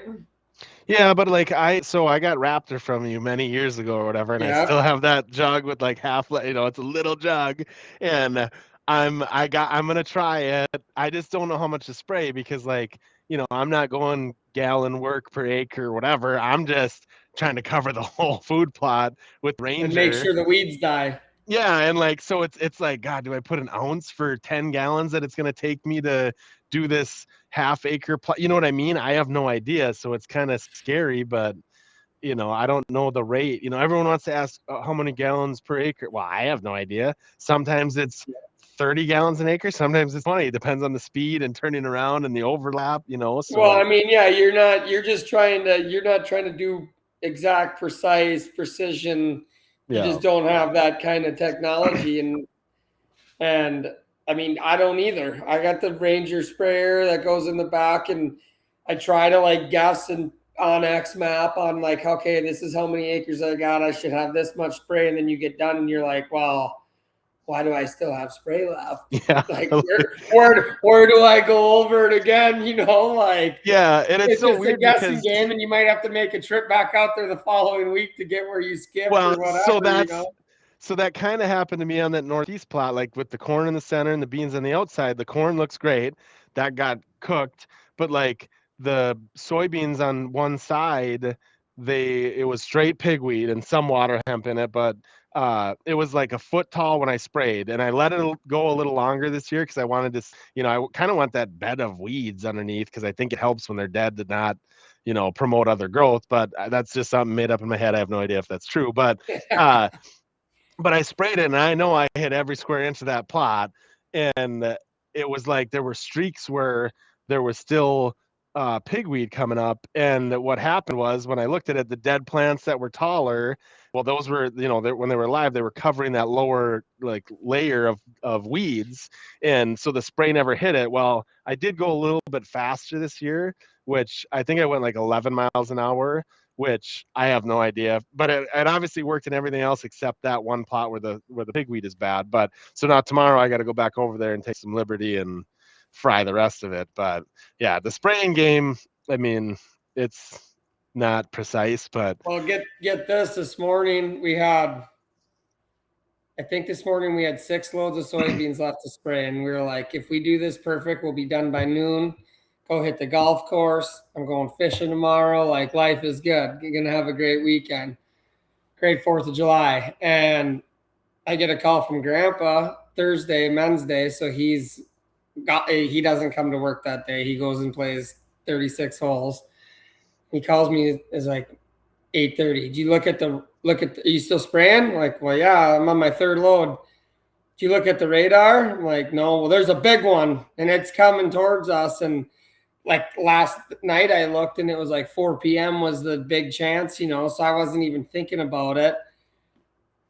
Yeah, but like I got Raptor from you many years ago or whatever, and I still have that jug with like half, it's a little jug, and I'm gonna try it. I just don't know how much to spray because I'm not going gallon work per acre or whatever. I'm just trying to cover the whole food plot with Ranger and make sure the weeds die. Yeah, and so it's like, God, do I put an ounce for 10 gallons that it's gonna take me to do this half acre plot? You know what I mean? I have no idea, so it's kind of scary, but I don't know the rate. Everyone wants to ask how many gallons per acre. Well, I have no idea. Sometimes it's 30 gallons an acre, sometimes it's 20. It depends on the speed and turning around and the overlap, so. Well, I mean, you're not trying to do exact precision. You just don't have that kind of technology and I mean, I don't either. I got the Ranger sprayer that goes in the back and I try to guess and on X map on okay, this is how many acres I got. I should have this much spray. And then you get done and you're like, well, why do I still have spray left? Yeah. Where do I go over it again? Yeah, and it's so weird a guessing game, and you might have to make a trip back out there the following week to get where you skipped or whatever. So that kind of happened to me on that northeast plot, like with the corn in the center and the beans on the outside. The corn looks great. That got cooked, but the soybeans on one side, it was straight pigweed and some water hemp in it, but it was like a foot tall when I sprayed, and I let it go a little longer this year because I wanted to, I kind of want that bed of weeds underneath because I think it helps when they're dead to not, promote other growth. But that's just something made up in my head. I have no idea if that's true, but I sprayed it, and I know I hit every square inch of that plot, and it was like there were streaks where there was still pigweed coming up. And what happened was when I looked at it, the dead plants that were taller, well, those were, when they were alive, they were covering that lower like layer of weeds. And so the spray never hit it. Well, I did go a little bit faster this year, which I think I went like 11 miles an hour, which I have no idea, but it obviously worked in everything else except that one plot where the pigweed is bad. But so now tomorrow I got to go back over there and take some liberty and fry the rest of it. But yeah, the spraying game, I mean, it's not precise, but Well, get this morning I think this morning we had 6 loads of soybeans left to spray, and we were like, if we do this perfect, we'll be done by noon. Go hit the golf course. I'm going fishing tomorrow. Like, life is good. You're gonna have a great weekend. Great 4th of July. And I get a call from Grandpa Thursday, Men's Day, so he doesn't come to work that day. He goes and plays 36 holes. He calls me, is like 8:30. Do you are you still spraying? I'm like, well, yeah, I'm on my 3rd load. Do you look at the radar? I'm like, no. Well, there's a big one and it's coming towards us. And like last night I looked and it was like 4 p.m. was the big chance, so I wasn't even thinking about it.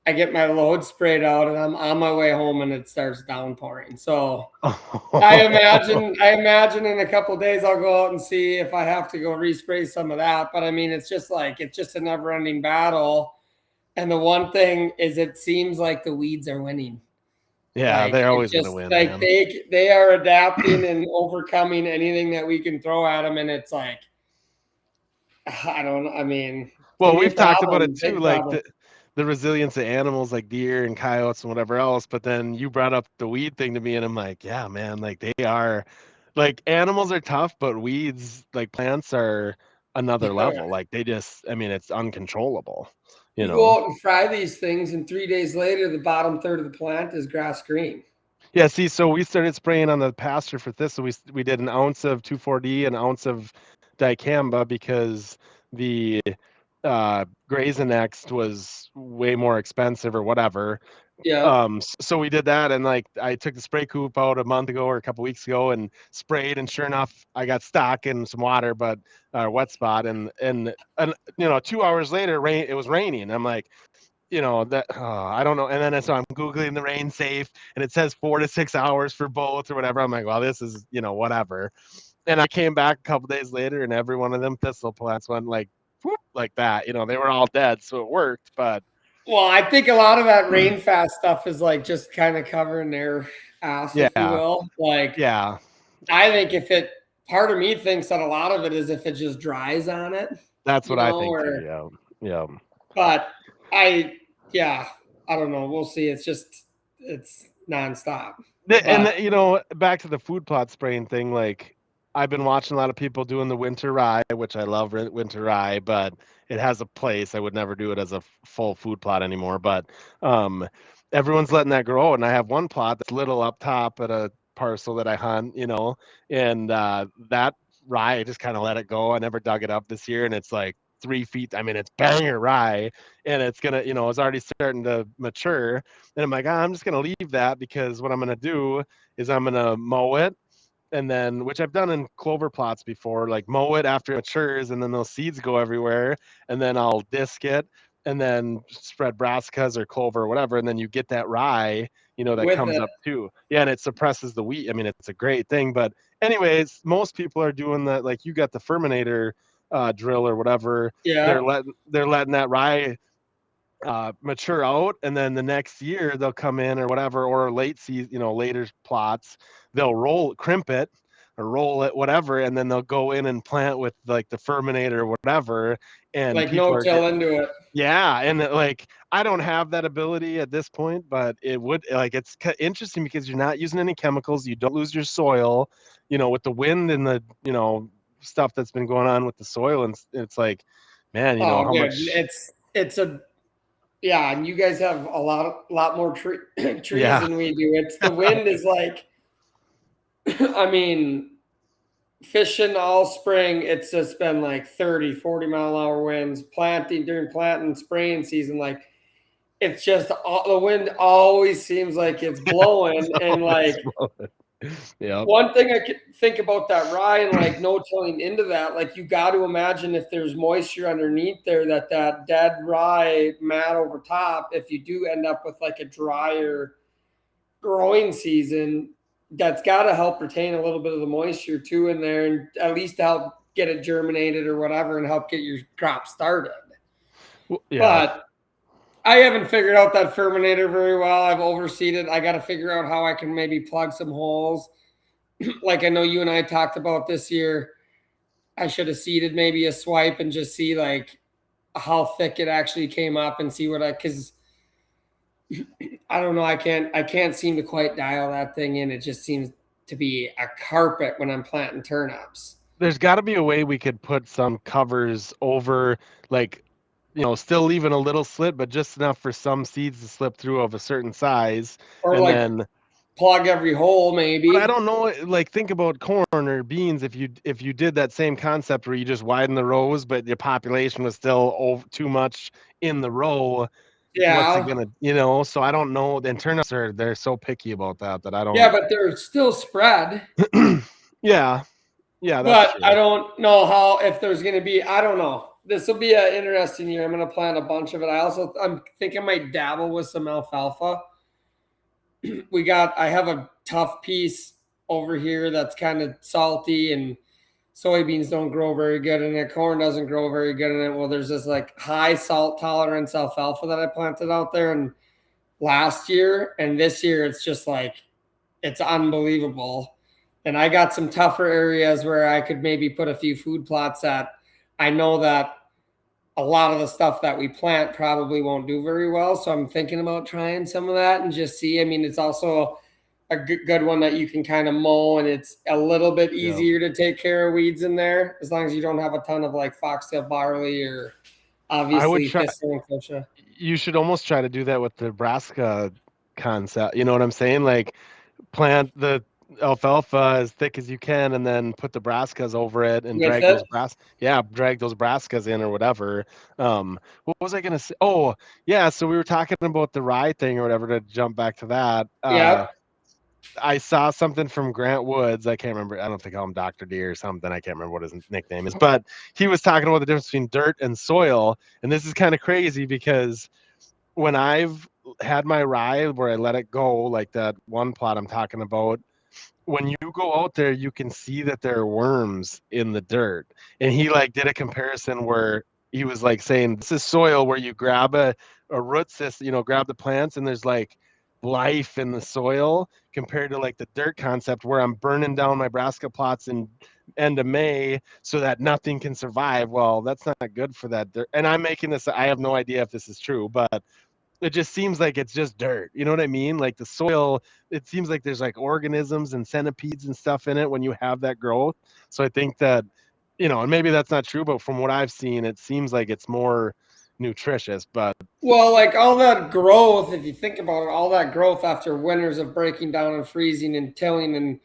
I get my load sprayed out and I'm on my way home and it starts downpouring. So I imagine in a couple of days I'll go out and see if I have to go respray some of that. But I mean, it's just a never ending battle. And the one thing is it seems like the weeds are winning. Yeah, they're always going to win. Like they are adapting and overcoming anything that we can throw at them. And it's like, I don't know. I mean, well, we've talked about it too, like the resilience of animals like deer and coyotes and whatever else. But then you brought up the weed thing to me and I'm like, yeah, man, like they are, like animals are tough, but weeds, like plants are another level. Like they just, I mean, it's uncontrollable. You go out and fry these things and 3 days later, the bottom third of the plant is grass green. Yeah, see, so we started spraying on the pasture for thistle. We did an ounce of 2,4-D, an ounce of dicamba because the Graze Next was way more expensive or whatever. Yeah. So we did that, and like I took the spray coop out a month ago or a couple weeks ago and sprayed, and sure enough, I got stuck in some water, but wet spot, and 2 hours later, it was raining. I'm like, I don't know. And then so I'm Googling the rain safe and it says 4 to 6 hours for both or whatever. I'm like, well, this is, whatever. And I came back a couple days later and every one of them thistle plants went like, whoop, like that. They were all dead. So it worked. But well, I think a lot of that rain fast stuff is like just kind of covering their ass, if you will. Like, yeah, I think part of me thinks that a lot of it is if it just dries on it. That's what I think too. Yeah. But I don't know. We'll see. It's nonstop. And back to the food plot spraying thing, like I've been watching a lot of people doing the winter rye, which I love winter rye, but it has a place. I would never do it as a full food plot anymore. But everyone's letting that grow. And I have one plot that's little up top at a parcel that I hunt, and that rye, I just kind of let it go. I never dug it up this year. And it's like 3 feet. I mean, it's banger rye and it's gonna, it's already starting to mature. And I'm like, I'm just gonna leave that because what I'm gonna do is I'm gonna mow it, and then, which I've done in clover plots before, like mow it after it matures, and then those seeds go everywhere, and then I'll disc it, and then spread brassicas or clover or whatever, and then you get that rye, that comes up too. Yeah, and it suppresses the wheat. I mean, it's a great thing. But anyways, most people are doing that. Like you got the Ferminator drill or whatever. Yeah. They're letting that rye mature out, and then the next year they'll come in or whatever, or late season, later plots, they'll crimp it or roll it, whatever, and then they'll go in and plant with like the Ferminator or whatever, and like no-till into it. Yeah, and like I don't have that ability at this point, but it would, like, it's interesting because you're not using any chemicals, you don't lose your soil, with the wind and the stuff that's been going on with the soil, and it's like, man, how much and you guys have a lot more trees than we do. It's the wind is like, I mean, fishing all spring, it's just been like 30, 40 mile an hour winds. During planting, spraying season, like it's just the wind always seems like it's blowing, and like Yeah. One thing I could think about that rye and like no-tilling into that, like you got to imagine if there's moisture underneath there, that dead rye mat over top, if you do end up with like a drier growing season, that's got to help retain a little bit of the moisture too in there, and at least help get it germinated or whatever, and help get your crop started. Yeah. But I haven't figured out that fermentator very well. I've overseeded. I got to figure out how I can maybe plug some holes. Like I know you and I talked about this year. I should have seeded maybe a swipe and just see like how thick it actually came up and see what because I don't know. I can't seem to quite dial that thing in. It just seems to be a carpet when I'm planting turnips. There's got to be a way we could put some covers over, like, still leaving a little slit, but just enough for some seeds to slip through of a certain size. Or And like then, plug every hole but I maybe. don't know, like think about corn or beans. If you did that same concept where you just widen the rows, but your population was still too much in the row, what's it Yeah. gonna, So I don't know. And turnips they're so picky about that I Yeah, don't. but they're still spread. Yeah, yeah, that's But I true. don't know how if there's going to be. I don't know. This will be an interesting year. I'm going to plant a bunch of it. I'm thinking I might dabble with some alfalfa. I have a tough piece over here that's kind of salty, and soybeans don't grow very good in it. Corn doesn't grow very good in it. Well, there's this like high salt tolerance alfalfa that I planted out there, and last year and this year it's just like it's unbelievable. And I got some tougher areas where I could maybe put a few food plots at. I know that a lot of the stuff that we plant probably won't do very well. So I'm thinking about trying some of that and just see. I mean, it's also a good one that you can kind of mow, and it's a little bit Yeah. easier to take care of weeds in there as long as you don't have a ton of like foxtail barley or I would obviously try. thistle and kochia. You should almost try to do that with the Nebraska concept. You know what I'm saying? Like plant the alfalfa as thick as you can, and then put the brassicas over it, and With drag it. drag those brassicas in or whatever. What was I gonna say? Oh, yeah. So we were talking about the rye thing or whatever. To jump back to that, Yep. I saw something from Grant Woods. I can't remember. I don't think I call him Dr. D or something. I can't remember what his nickname is, but he was talking about the difference between dirt and soil. And this is kind of crazy because when I've had my rye where I let it go, like that one plot I'm talking about, when you go out there, you can see that there are worms in the dirt. And he like did a comparison where he was like saying, this is soil where you grab a root system, grab the plants, and there's like life in the soil, compared to like the dirt concept where I'm burning down my brassica plots in end of May so that nothing can survive. Well, that's not good for that dirt. And I'm making this, I have no idea if this is true, but it just seems like it's just dirt. You know what I mean? Like the soil, it seems like there's like organisms and centipedes and stuff in it when you have that growth. So I think that, and maybe that's not true, but from what I've seen, it seems like it's more nutritious. But Well, like all that growth, if you think about it, all that growth after winters of breaking down and freezing and tilling and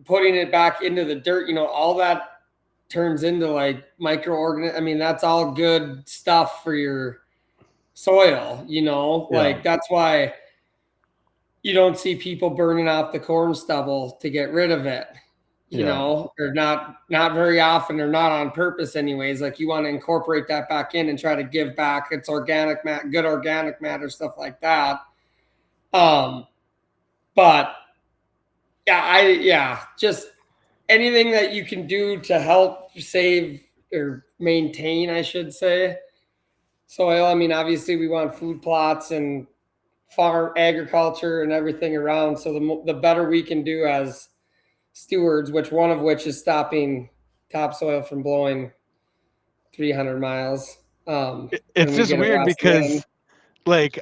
putting it back into the dirt, all that turns into like microorganisms. I mean, that's all good stuff for your soil, yeah, like that's why you don't see people burning off the corn stubble to get rid of it, yeah, or not very often or not on purpose anyways. Like you want to incorporate that back in and try to give back its organic good organic matter, stuff like that. Um, but just anything that you can do to help save or maintain, I should say, soil. I mean, obviously we want food plots and farm agriculture and everything around. So the better we can do as stewards, one of which is stopping topsoil from blowing 300 miles when it's we just get a weird west wind. because like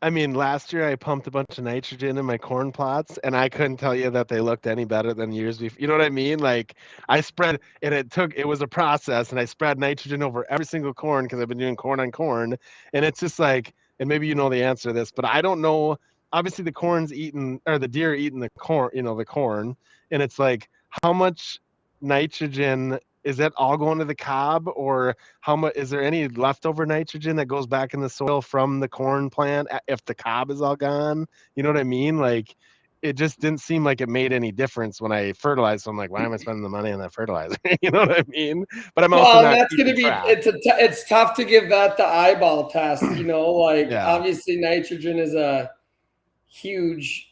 I mean, last year I pumped a bunch of nitrogen in my corn plots, and I couldn't tell you that they looked any better than years before. You know what I mean? Like I spread, and it was a process, and I spread nitrogen over every single corn because I've been doing corn on corn, and it's just like, and maybe you know the answer to this, but I don't know. Obviously, the corn's eating, or the deer are eating the corn, the corn, and it's like how much nitrogen is that all going to the cob, or how much is there any leftover nitrogen that goes back in the soil from the corn plant if the cob is all gone? You know what I mean? Like it just didn't seem like it made any difference when I fertilized. So I'm like, why am I spending the money on that fertilizer? You know what I mean? But I'm also Well, and not that's going to keeping be track. it's tough to give that the eyeball test, like Yeah, obviously nitrogen is a huge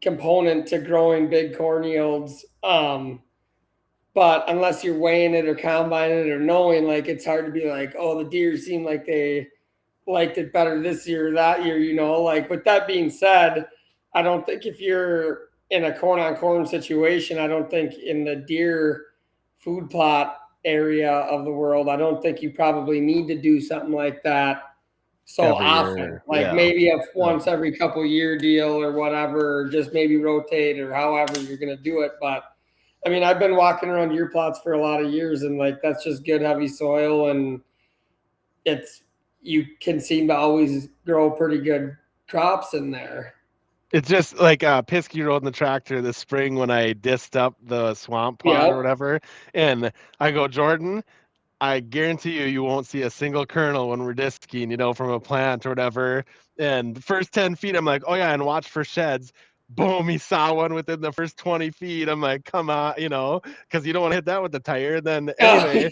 component to growing big corn yields. But unless you're weighing it or combining it or knowing, like it's hard to be like, oh, the deer seem like they liked it better this year or that year, Like with that being said, I don't think if you're in a corn on corn situation, I don't think in the deer food plot area of the world, I don't think you probably need to do something like that so every often. year. Like Yeah. maybe a once every couple year deal or whatever, or just maybe rotate or however you're gonna do it. But I mean, I've been walking around deer plots for a lot of years, and like that's just good heavy soil, and it's you can seem to always grow pretty good crops in there. It's just like Pisky rode in the tractor this spring when I dissed up the swamp plot Yep. or whatever. And I go, Jordan, I guarantee you won't see a single kernel when we're disking, from a plant or whatever. And the first 10 feet, I'm like, oh yeah, and watch for sheds. Boom, he saw one within the first 20 feet. I'm like, come on, because you don't want to hit that with the tire. And then anyway,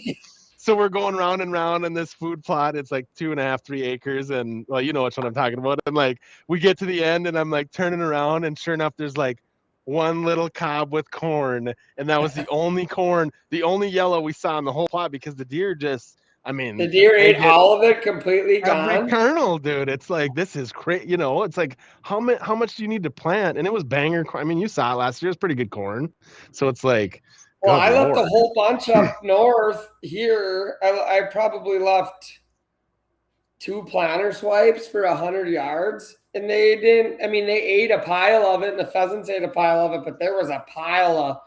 so we're going round and round in this food plot. It's like 2.5, 3 acres. And well, you know which one I'm talking about. And like we get to the end and I'm like turning around and sure enough, there's like one little cob with corn. And that was the only corn, the only yellow we saw in the whole plot because the deer just, I The mean, deer they ate get all of it completely every gone. kernel, dude. It's like, this is crazy. It's like, how much do you need to plant? And it was banger. I mean, you saw it last year. It's pretty good corn. So it's like, Well, good I left a Lord. whole bunch up north here. I probably left 2 planter swipes for 100 yards, and they didn't. I mean, they ate a pile of it, and the pheasants ate a pile of it, but there was a pile of.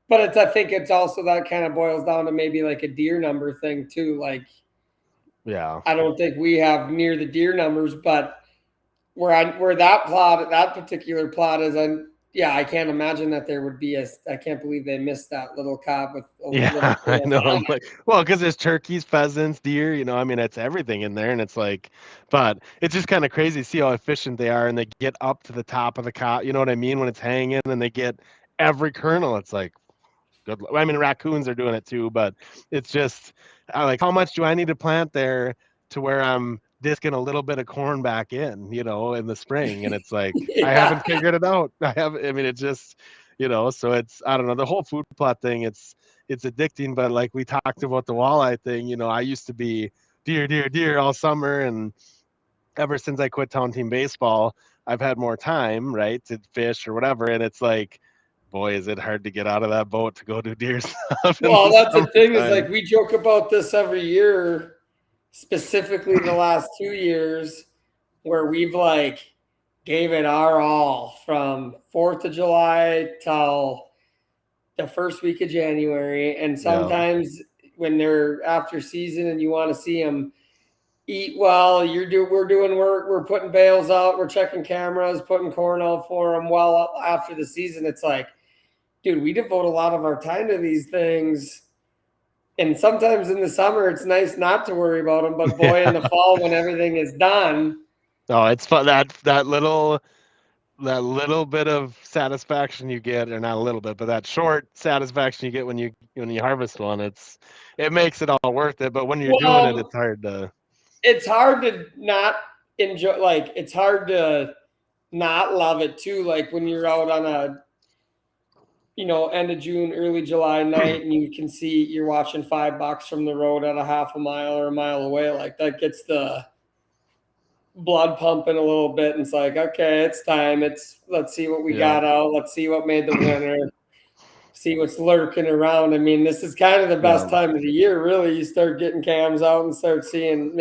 But I think it's also that kind of boils down to maybe like a deer number thing too. Like, Yeah. I don't think we have near the deer numbers, but where that particular plot is, yeah, I can't imagine that there would be I can't believe they missed that little cob with a little Yeah, I kernels know. on I'm like, well, because there's turkeys, pheasants, deer, I mean, it's everything in there. And it's like, but it's just kind of crazy to see how efficient they are and they get up to the top of the cot. You know what I mean? When it's hanging and they get every kernel, it's like, good. I mean, raccoons are doing it too, but it's just like, how much do I need to plant there to where I'm disking a little bit of corn back in the spring? And it's like, I Yeah. haven't figured it out. I mean, it's just, so it's, I don't know, the whole food plot thing, it's addicting, but like we talked about the walleye thing, I used to be deer, deer, deer all summer. And ever since I quit town team baseball, I've had more time, right, to fish or whatever. And it's like, boy, is it hard to get out of that boat to go do deer stuff in Well, the that's the thing is summertime. like we joke about this every year, specifically the last 2 years, where we've like gave it our all from 4th of July till the first week of January. And Yeah. sometimes when they're after season and you want to see them eat well, we're doing work, we're putting bales out, we're checking cameras, putting corn out for them. Well, after the season, it's like, dude, we devote a lot of our time to these things. And sometimes in the summer, it's nice not to worry about them. But boy, in the Yeah. fall, when everything is done, Oh, it's fun. That little bit of satisfaction you get, or not a little bit, but that short satisfaction you get when you harvest one, it makes it all worth it. But when you're doing it, well, it's hard to. it's hard to not enjoy. Like it's hard to not love it too. Like when you're out on a end of June, early July night, and you can see you're watching $5 from the road at a half a mile or a mile away. Like that gets the blood pumping a little bit, and it's like, okay, it's time. Let's see what we Yeah. got out. Let's see what made the winner. See what's lurking around. I mean, this is kind of the Yeah. best time of the year, really. You start getting cams out and start seeing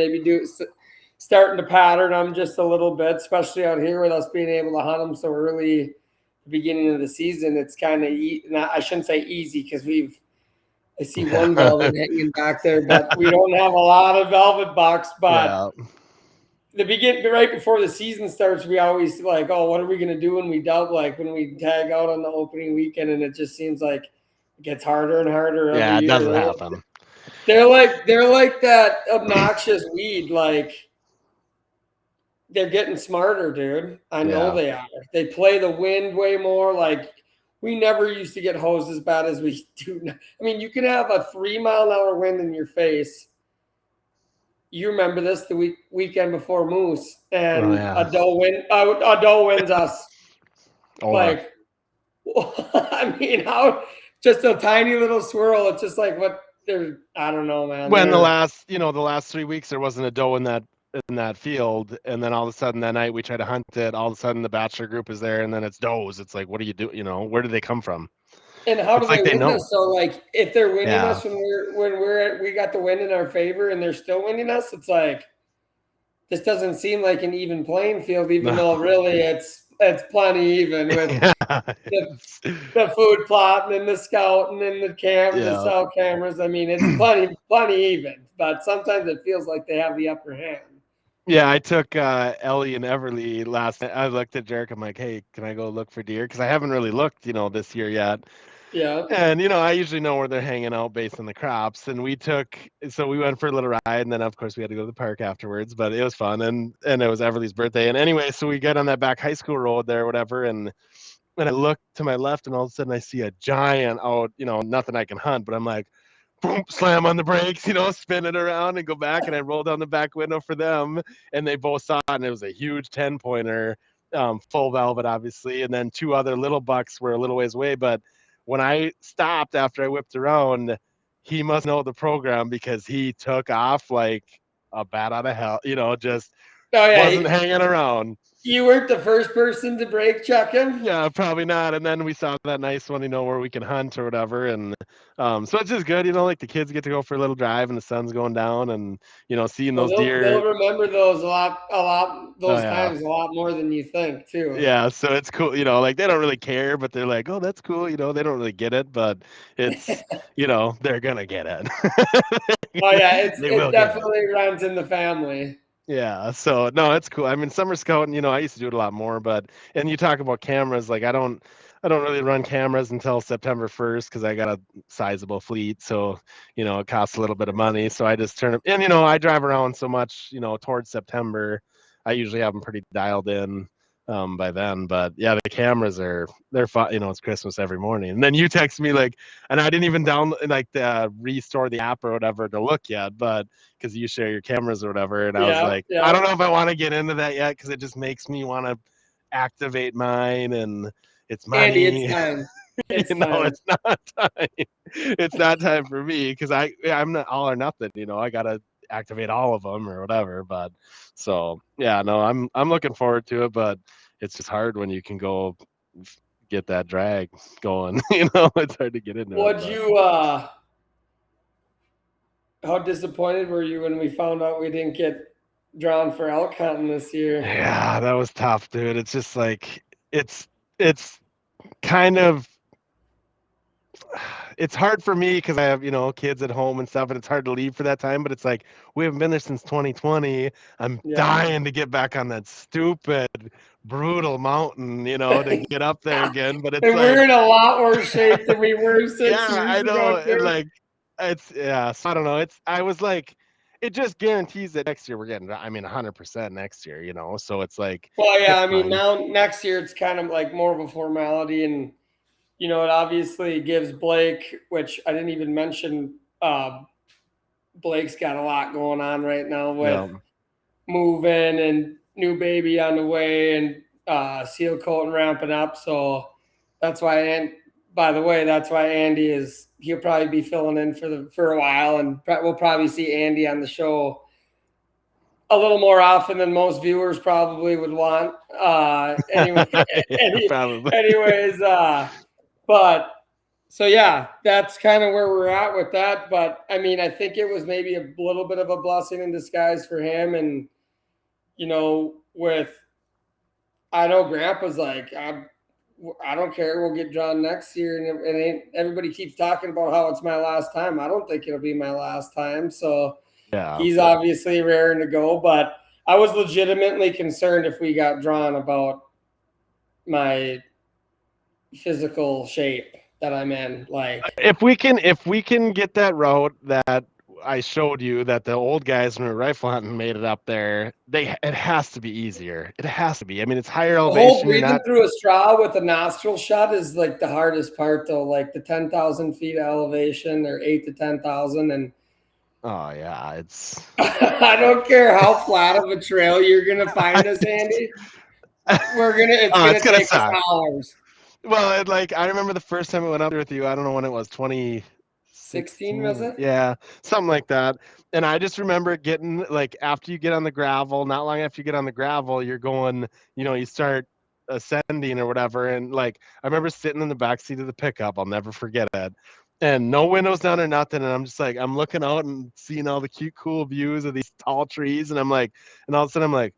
starting to pattern them just a little bit, especially out here with us being able to hunt them so early, the beginning of the season. It's kind of I shouldn't say easy because I see one velvet hanging back there, but we don't have a lot of velvet bucks. But Yeah. right before the season starts, we always like, oh, what are we gonna do when we when we tag out on the opening weekend, and it just seems like it gets harder and harder every Yeah. It doesn't year. happen. They're like that obnoxious weed. Like they're getting smarter, dude. I know Yeah. they are. They play the wind way more. Like we never used to get hosed as bad as we do now. I mean, you can have a 3-mile-an-hour wind in your face. You remember this the weekend before Moose, Oh and yeah. a doe wins us. Oh, Like, I mean, how just a tiny little swirl. It's just like what they're. I don't know, man. when They're the last 3 weeks there wasn't a doe in that field, and then all of a sudden that night we try to hunt it. All of a sudden the bachelor group is there, and then it's does. It's like, what do you do? Where do they come from? And how do It's like they they win know. us? So, like, if they're winning Yeah. us we got the win in our favor, and they're still winning us, it's like this doesn't seem like an even playing field, even though really it's plenty even with Yeah. the food plot and the scouting and the Yeah. cell cameras. I mean, it's plenty even, but sometimes it feels like they have the upper hand. Yeah, I took Ellie and Everly last night. I looked at Jarek. I'm like, hey, can I go look for deer? Because I haven't really looked, this year yet. Yeah. And I usually know where they're hanging out based on the crops. And we went for a little ride, and then of course we had to go to the park afterwards. But it was fun, and it was Everly's birthday. And anyway, so we get on that back high school road there, whatever, and I look to my left, and all of a sudden I see a giant out. Nothing I can hunt, but I'm like, boom, slam on the brakes, spin it around and go back. And I roll down the back window for them, and they both saw it, and it was a huge 10-pointer, full velvet, obviously. And then two other little bucks were a little ways away. But when I stopped after I whipped around, he must know the program because he took off like a bat out of hell, just Oh wasn't yeah. hanging around. You weren't the first person to brake check him. Yeah, probably not. And then we saw that nice one, where we can hunt or whatever. And so it's just good, like the kids get to go for a little drive and the sun's going down, and seeing Well, those they'll deer. remember those a lot Oh those yeah. times a lot more than you think too. Yeah, so it's cool, like they don't really care, but they're like, oh, that's cool, they don't really get it, but it's they're gonna get it. Oh yeah, They it will get it. definitely runs in the family. Yeah, so no, it's cool. I mean, summer scouting, I used to do it a lot more, and you talk about cameras, like I don't really run cameras until September 1st because I got a sizable fleet, so it costs a little bit of money. So I just turn them, and I drive around so much, towards September, I usually have them pretty dialed in by then. But yeah, the cameras they're fun. It's Christmas every morning, and then you text me like, and I didn't even download like restore the app or whatever to look yet, but because you share your cameras or whatever, and I was Yeah, like, I yeah. don't know if I want to get into that yet because it just makes me want to activate mine, and it's Andy, it's money. time. It's time. It's not time. It's not time for me because I'm not all or nothing. I gotta activate all of them or whatever. But so yeah, no, I'm looking forward to it, but it's just hard when you can go get that drag going. It's hard to get into it. Would But you how disappointed were you when we found out we didn't get drawn for elk hunting this year? yeah, that was tough, dude. It's just like it's kind of it's hard for me because I have kids at home and stuff, and it's hard to leave for that time. But it's like we haven't been there since 2020. I'm Yeah. dying to get back on that stupid, brutal mountain, to get up there again. But it's And like, we're in a lot worse shape than we were 6 yeah, years I know, ago, and too. like it's yeah. So I don't know. I was like, it just guarantees that next year we're getting. I mean, 100% next year. So it's like Well, yeah, it's I mean, fine. now next year it's kind of like more of a formality, and it obviously gives Blake, which I didn't even mention. Blake's got a lot going on right now with Yeah, moving and new baby on the way, and seal coat and ramping up. So that's why, and by the way, that's why Andy he'll probably be filling in for a while, and we'll probably see Andy on the show a little more often than most viewers probably would want. Anyway, yeah, probably. anyways, but so yeah, that's kind of where we're at with that. But I mean, I think it was maybe a little bit of a blessing in disguise for him, and with I know Grandpa's like, I don't care, we'll get drawn next year, and it ain't. Everybody keeps talking about how it's my last time. I don't think it'll be my last time, so Yeah. he's obviously raring to go. But I was legitimately concerned if we got drawn about my physical shape that I'm in. Like, If we can get that route that I showed you that the old guys when we were rifle hunting made it up there. It has to be easier. It has to be. I mean, it's higher The whole elevation. You're breathing not. through a straw with a nostril shut is like the hardest part, though. Like the 10,000 feet elevation, or 8 to 10,000, and Oh yeah, it's. I don't care how flat of a trail you're gonna find us, Andy. It's Oh, gonna it's gonna take us suck. hours. Well, like I remember the first time I went up there with you. I don't know when it was. 16, was 2016. it? Yeah, something like that. And I just remember getting like after you get on the gravel, not long after you get on the gravel, you're going. You start ascending or whatever. And like I remember sitting in the back seat of the pickup. I'll never forget it. And no windows down or nothing. And I'm just like, I'm looking out and seeing all the cute, cool views of these tall trees. And I'm like, and all of a sudden I'm like,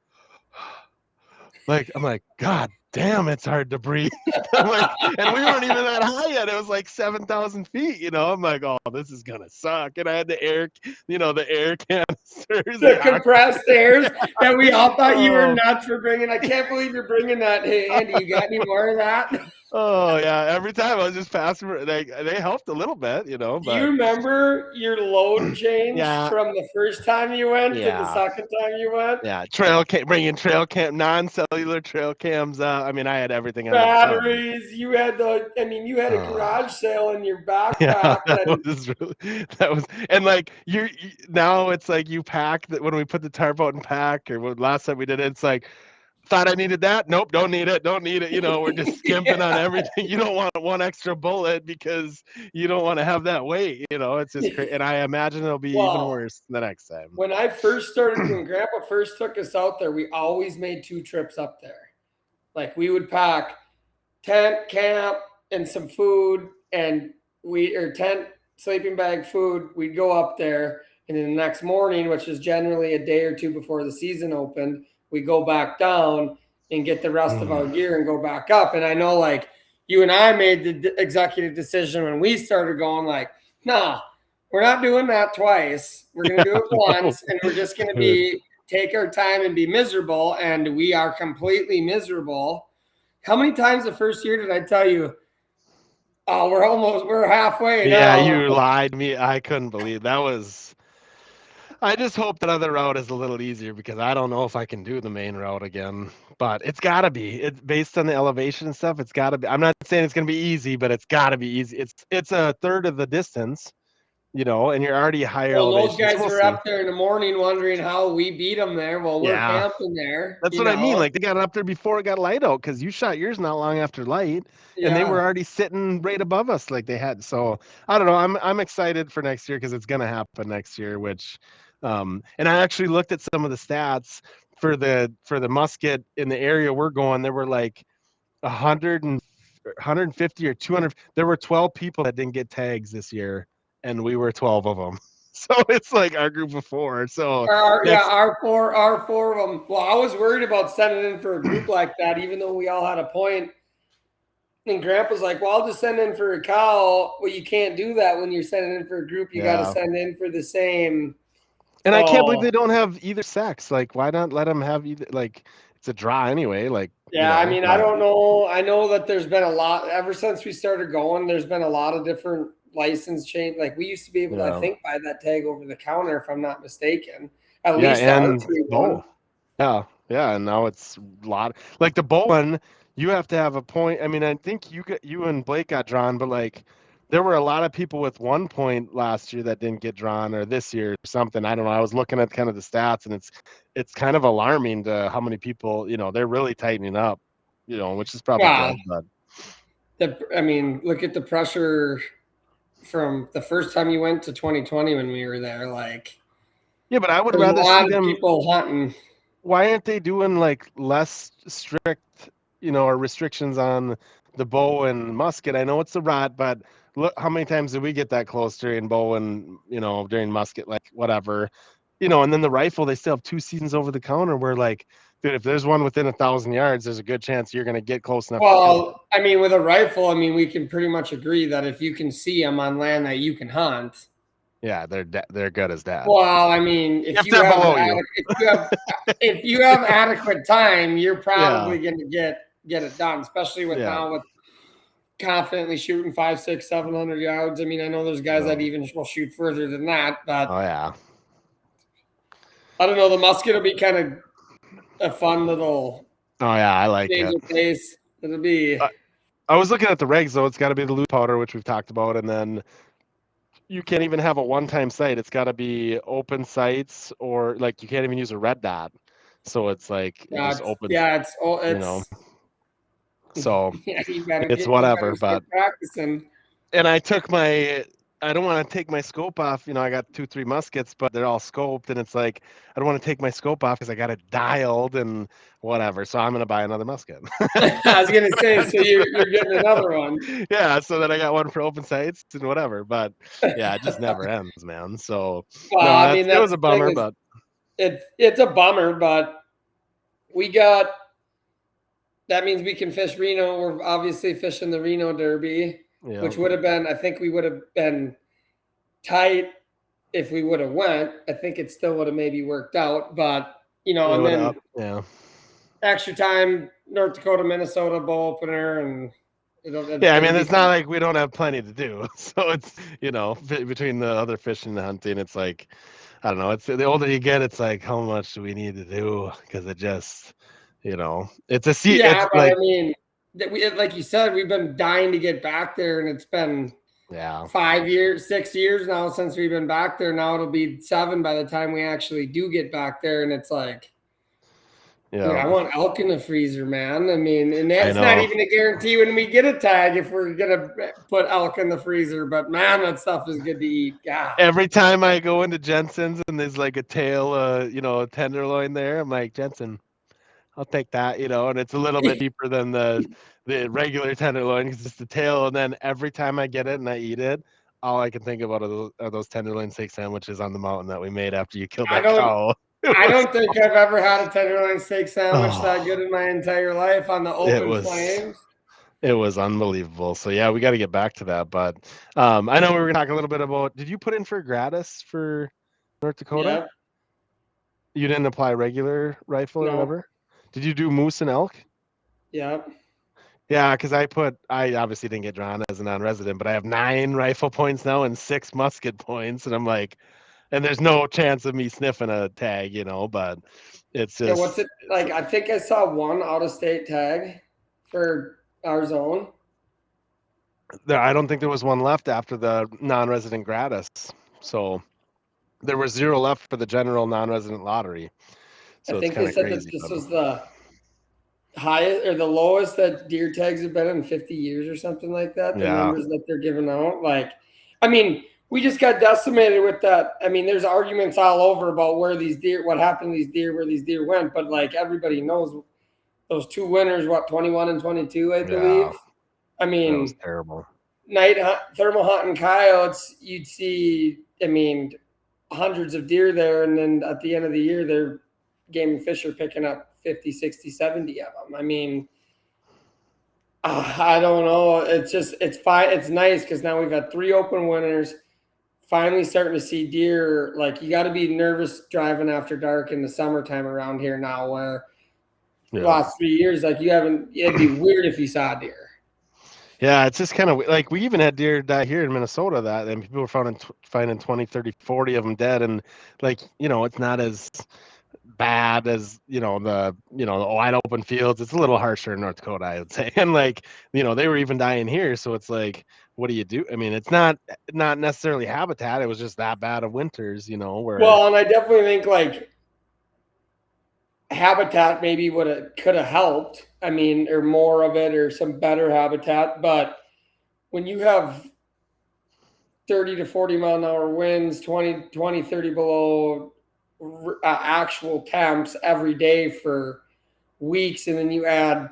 God damn, it's hard to breathe. I'm like, and we weren't even that high yet. It was like 7,000 feet. I'm like, oh, this is gonna suck. And I had the air, the air canisters. The compressed airs that we all thought you were Oh. nuts for bringing. I can't believe you're bringing that. Hey, Andy, you got any more of that? Oh yeah, every time I was just passing. They helped a little bit, Do but you remember your load change yeah, from the first time you went to the yeah, second time you went? yeah. Bringing trail cam, non-cellular trail cams. I mean, I had everything under the sun. Batteries. You had you had a Oh. garage sale in your Yeah, backpack. that was, and like now it's like you pack that when we put the tarp out and pack, or when last time we did it, it's like thought I needed that. Nope, don't need it. Don't need it. We're just skimping on everything. You don't want one extra bullet because you don't want to have that weight. It's just crazy. And I imagine it'll be even Well, worse the next time. when Grandpa first took us out there, we always made 2 trips up there. Like we would pack tent, camp, and some food, and tent, sleeping bag, food. We'd go up there, and then the next morning, which is generally a day or two before the season opened, we go back down and get the rest of our gear and go back up. And I know, like, you and I made the executive decision when we started going, like, nah, we're not doing that twice. We're going to do it once, and we're just going to take our time and be miserable. And we are completely miserable. How many times the first year did I tell you, oh, we're halfway now? Yeah, you lied to me. I couldn't believe that was. I just hope that other route is a little easier because I don't know if I can do the main route again. But it's got to be. It's based on the elevation and stuff. It's got to be. I'm not saying it's going to be easy, but it's got to be easy. It's a third of the distance, and you're already higher elevation. Those guys were up there in the morning wondering how we beat them there. Well, we're camping there. That's what I mean. Like they got up there before it got light out because you shot yours not long after light, and they were already sitting right above us like they had. So I don't know. I'm excited for next year because it's gonna happen next year. Which, and I actually looked at some of the stats for the musket in the area we're going. There were like 150 or 200. There were 12 people that didn't get tags this year, and we were 12 of them. So it's like our group of 4. So our four of them. Well, I was worried about sending in for a group like that, even though we all had a point. And Grandpa's like, well, I'll just send in for a cow. Well, you can't do that when you're sending in for a group. You got to send in for the same. And I can't believe they don't have either sex. Like, why not let them have either? Like, it's a draw anyway. Like, I mean, I don't know. I know that there's been a lot ever since we started going. There's been a lot of different license change. Like we used to be able to, I think, buy that tag over the counter, if I'm not mistaken. At least bow. Yeah, and now it's a lot. Like the bow one, you have to have a point. I mean, I think you and Blake got drawn, but like there were a lot of people with 1 point last year that didn't get drawn, or this year or something. I don't know. I was looking at kind of the stats, and it's kind of alarming to how many people. They're really tightening up. Which is probably good. But I mean, look at the pressure from the first time you went to 2020 when we were there. Like, yeah, but I would rather see them people hunting. Why aren't they doing like less strict, or restrictions on the bow and musket? I know it's the rod, but look how many times did we get that close during bow and during musket, like whatever, and then the rifle, they still have 2 seasons over the counter where like, dude, if there's one within 1,000 yards, there's a good chance you're going to get close enough. Well, I mean, with a rifle, I mean, we can pretty much agree that if you can see them on land that you can hunt. Yeah, they're good as that. Well, I mean, if you have adequate time, you're probably going to get it done, especially with now with confidently shooting 500, 600, 700 yards. I mean, I know there's guys that even will shoot further than that, but oh yeah, I don't know. The musket will be kind of a fun little oh yeah, I like change it. of pace. It'll be. I was looking at the regs though. It's got to be the loose powder, which we've talked about, and then you can't even have a one-time sight. It's got to be open sights, or like you can't even use a red dot. So it's like it just opens. It's you know. So yeah, it's whatever, but practicing. And I don't want to take my scope off. I got 2-3 muskets, but they're all scoped, and it's like I don't want to take my scope off because I got it dialed and whatever. So I'm gonna buy another musket. I was gonna say, so you're getting another one. Yeah, so then I got one for open sights and whatever. But yeah, it just never ends, man. So well, it was a bummer, but it's a bummer, but we got. That means we can fish Reno. We're obviously fishing the Reno Derby, which would have been, I think we would have been tight if we would have went. I think it still would have maybe worked out, but and then extra time, North Dakota, Minnesota bow opener, and I mean, it's not like we don't have plenty to do. So it's between the other fishing and the hunting, it's like I don't know. It's the older you get, it's like how much do we need to do because it just. It's a seat. Yeah, but like, I mean, like you said, we've been dying to get back there, and it's been 5 years, 6 years now since we've been back there. Now it'll be 7 by the time we actually do get back there, and it's like, dude, I want elk in the freezer, man. I mean, and that's not even a guarantee when we get a tag if we're gonna put elk in the freezer. But man, that stuff is good to eat. God. Every time I go into Jensen's and there's like a tail, a tenderloin there, I'm like, Jensen, I'll take that, and it's a little bit deeper than the regular tenderloin because it's the tail. And then every time I get it and I eat it, all I can think about are those tenderloin steak sandwiches on the mountain that we made after you killed that cow. I don't think I've ever had a tenderloin steak sandwich that good in my entire life on the open flames. It was unbelievable. So yeah, we got to get back to that. But I know we were going to talk a little bit about. Did you put in for gratis for North Dakota? Yeah. You didn't apply regular rifle or whatever? Did you do moose and elk? Yeah. Yeah, because I obviously didn't get drawn as a non-resident, but I have 9 rifle points now and 6 musket points, and I'm like, and there's no chance of me sniffing a tag, but it's just. Yeah, what's it like? I think I saw 1 out-of-state tag for our zone. I don't think there was one left after the non-resident gratis, so there was 0 left for the general non-resident lottery. So I think they said that this was the highest or the lowest that deer tags have been in 50 years or something like that. The numbers that they're giving out. Like, I mean, we just got decimated with that. I mean, there's arguments all over about where these deer, what happened to these deer, where these deer went. But like everybody knows those 2 winners, 21 and 22, I believe. I mean, that was terrible. Night thermal hunting coyotes, you'd see, I mean, hundreds of deer there. And then at the end of the year, they're game and fish are picking up 50, 60, 70 of them. I mean, I don't know. It's fine. It's nice because now we've had 3 open winners. Finally starting to see deer. Like, you got to be nervous driving after dark in the summertime around here now where the last 3 years, like it'd be weird if you saw deer. Yeah, it's just kind of like we even had deer die here in Minnesota and people were finding 20, 30, 40 of them dead. And like, it's not as bad as the wide open fields. It's a little harsher in North Dakota, I would say. And like they were even dying here, so it's like, what do you do? I mean, it's not necessarily habitat. It was just that bad of winters, where. Well, and I definitely think like habitat maybe could have helped. I mean, or more of it, or some better habitat. But when you have 30 to 40 mile an hour winds, 20, 30 below actual temps every day for weeks, and then you add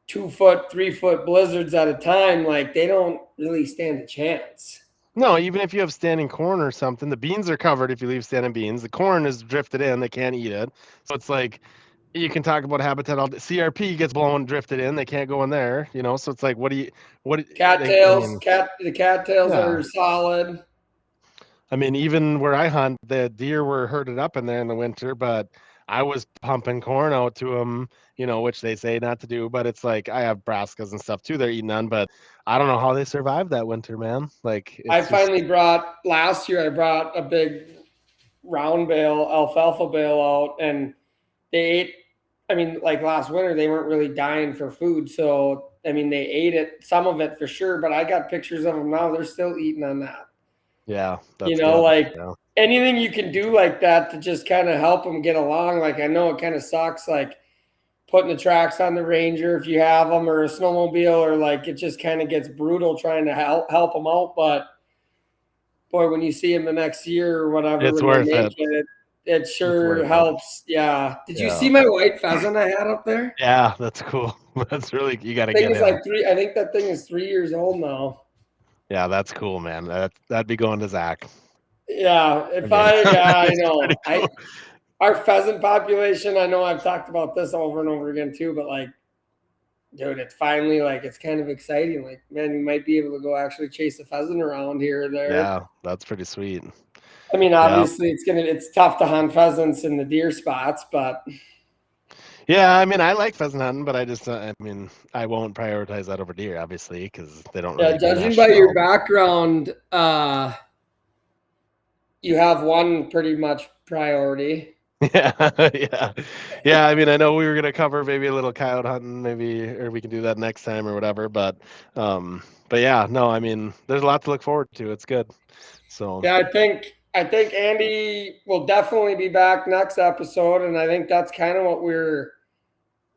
2 foot, 3 foot blizzards at a time, like they don't really stand a chance. No, even if you have standing corn or something, the beans are covered if you leave standing beans. The corn is drifted in, they can't eat it. So it's like you can talk about habitat all day. CRP gets blown, drifted in, they can't go in there, so it's like cattails, the cattails are solid. I mean, even where I hunt, the deer were herded up in there in the winter, but I was pumping corn out to them, which they say not to do, but it's like I have brassicas and stuff too they're eating on, but I don't know how they survived that winter, man. Like I it's just finally last year I brought a big round bale, alfalfa bale out, and they ate. I mean, like last winter, they weren't really dying for food. So, I mean, they ate it, some of it for sure, but I got pictures of them now. They're still eating on that. yeah, that's good. Like Yeah. anything you can do like that to just kind of help them get along. Like, I know it kind of sucks, like putting the tracks on the Ranger if you have them or a snowmobile, or like it just kind of gets brutal trying to help them out. But boy, when you see them the next year or whatever, It's when they worth make it. it It's sure worth it. helps. Yeah. Did you Yeah. see my white pheasant I had up there? Yeah, that's cool. That's really, you got to Thing get is him. like three. I think that thing is 3 years old now. Yeah, that's cool, man. That'd be going to Zach. Yeah. I mean, Yeah, I it's pretty know. cool. Our pheasant population, I know I've talked about this over and over again too, but like, dude, it's finally like, it's kind of exciting. Like, man, you might be able to go actually chase a pheasant around here or there. Yeah, that's pretty sweet. I mean, Yeah. obviously it's tough to hunt pheasants in the deer spots, but Yeah, I mean, I like pheasant hunting, but I mean, I won't prioritize that over deer, obviously, because they don't yeah, really judging mesh by your well. background, you have one pretty much priority. Yeah, yeah, yeah. I mean, I know we were gonna cover maybe a little coyote hunting, maybe, or we can do that next time or whatever. But yeah, no, I mean, there's a lot to look forward to. It's good. So Yeah, I think Andy will definitely be back next episode, and I think that's kind of what we're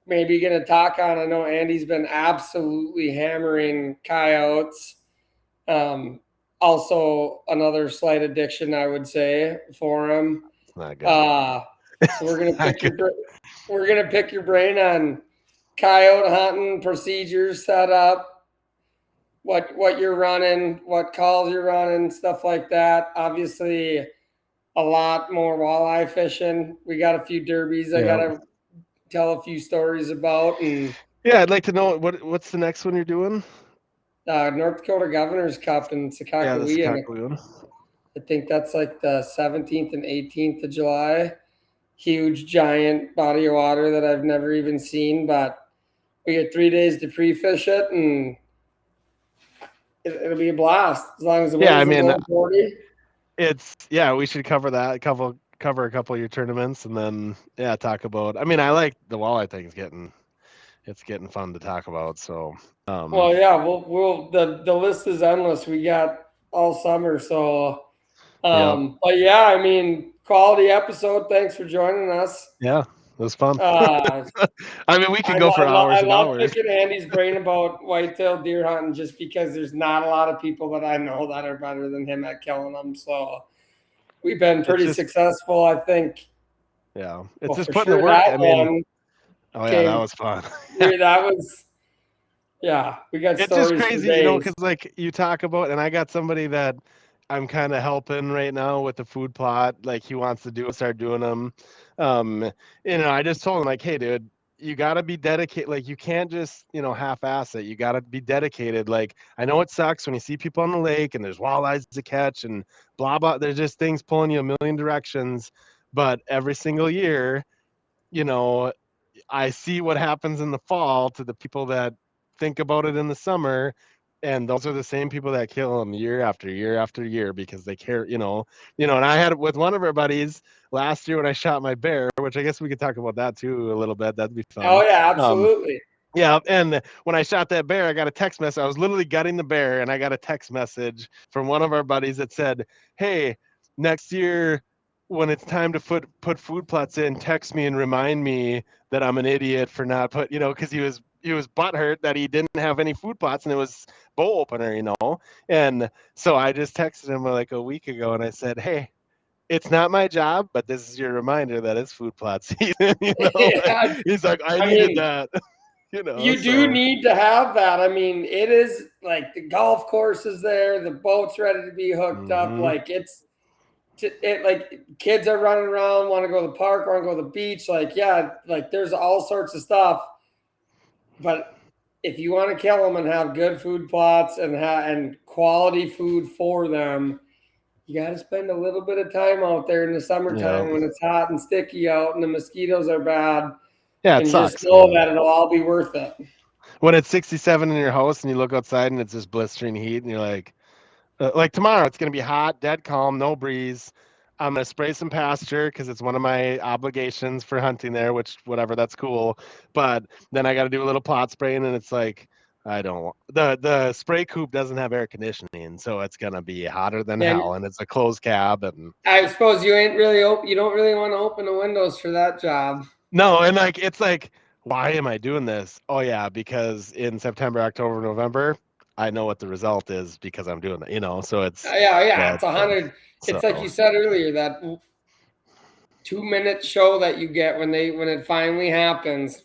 maybe going to talk on. I know Andy's been absolutely hammering coyotes. Also, another slight addiction, I would say, for him. it's not good. So we're gonna Not good. pick your brain on coyote hunting procedures, setup, what you're running, what calls you're running, stuff like that. Obviously, a lot more walleye fishing. We got a few derbies I Yeah. gotta tell a few stories about, and Yeah, I'd like to know what's the next one you're doing? North Dakota Governor's Cup in Yeah, the Sakakawea. Sakakawea. I think that's like the 17th and 18th of July. Huge, giant body of water that I've never even seen, but we get 3 days to pre-fish it, and it'll be a blast as long as the Yeah, I winds are mean, below 40. we should cover that, cover a couple of your tournaments, and then yeah, talk about. I mean, I like the walleye thing. It's getting fun to talk about. So, Well, yeah, we'll the list is endless. We got all summer, so yeah, but yeah, I mean, quality episode. Thanks for joining us. yeah, it was fun. Uh, I mean, we could go for I hours and love hours. picking Andy's brain about whitetail deer hunting just because there's not a lot of people that I know that are better than him at killing them. So we've been It's pretty just, successful, I think. yeah, it's Well, just for putting the sure work. that I mean, one oh yeah, that came. was fun. That was, yeah. We got It's just stories for crazy, days. because like you talk about, and I got somebody that I'm kind of helping right now with the food plot. Like he wants to start doing them. I just told him like, hey, dude, you got to be dedicated. Like you can't just half-ass it. You got to be dedicated. Like I know it sucks when you see people on the lake and there's walleyes to catch and blah blah. There's just things pulling you a million directions, but every single year, you know, I see what happens in the fall to the people that think about it in the summer, and those are the same people that kill them year after year after year because they care, And I had it with one of our buddies last year when I shot my bear, which I guess we could talk about that too a little bit. That'd be fun. Oh yeah, Um, absolutely. yeah, and when I shot that bear, I got a text message. I was literally gutting the bear, and I got a text message from one of our buddies that said, "Hey, next year when it's time to put food plots in, text me and remind me that I'm an idiot for not because he was butthurt that he didn't have any food plots and it was bow opener. And so I just texted him like a week ago, and I said, "Hey, it's not my job, but this is your reminder that it's food plot season." Yeah, He's like, "I I needed mean, that." you do So need to have that. I mean, it is like the golf course is there, the boat's ready to be hooked up. hmm Like like kids are running around, want to go to the park, want to go to the beach. Like, yeah, like there's all sorts of stuff. But if you want to kill them and have good food plots and quality food for them, you got to spend a little bit of time out there in the summertime Yeah. when it's hot and sticky out and the mosquitoes are bad. Yeah, it And just sucks, know man. that it'll all be worth it. When it's 67 in your house and you look outside and it's just blistering heat and you're like tomorrow it's gonna be hot, dead calm, no breeze. I'm gonna spray some pasture because it's one of my obligations for hunting there, which whatever, that's cool. But then I got to do a little pot spraying, and it's like I don't. The spray coop doesn't have air conditioning, so it's gonna be hotter than And hell, and it's a closed cab, and I suppose you ain't really you don't really want to open the windows for that job. no, and like it's like, why am I doing this? Oh yeah, because in September, October, November, I know what the result is because I'm doing it. So it's Yeah, that. it's 100. So It's like you said earlier, that 2 minute show that you get when it finally happens.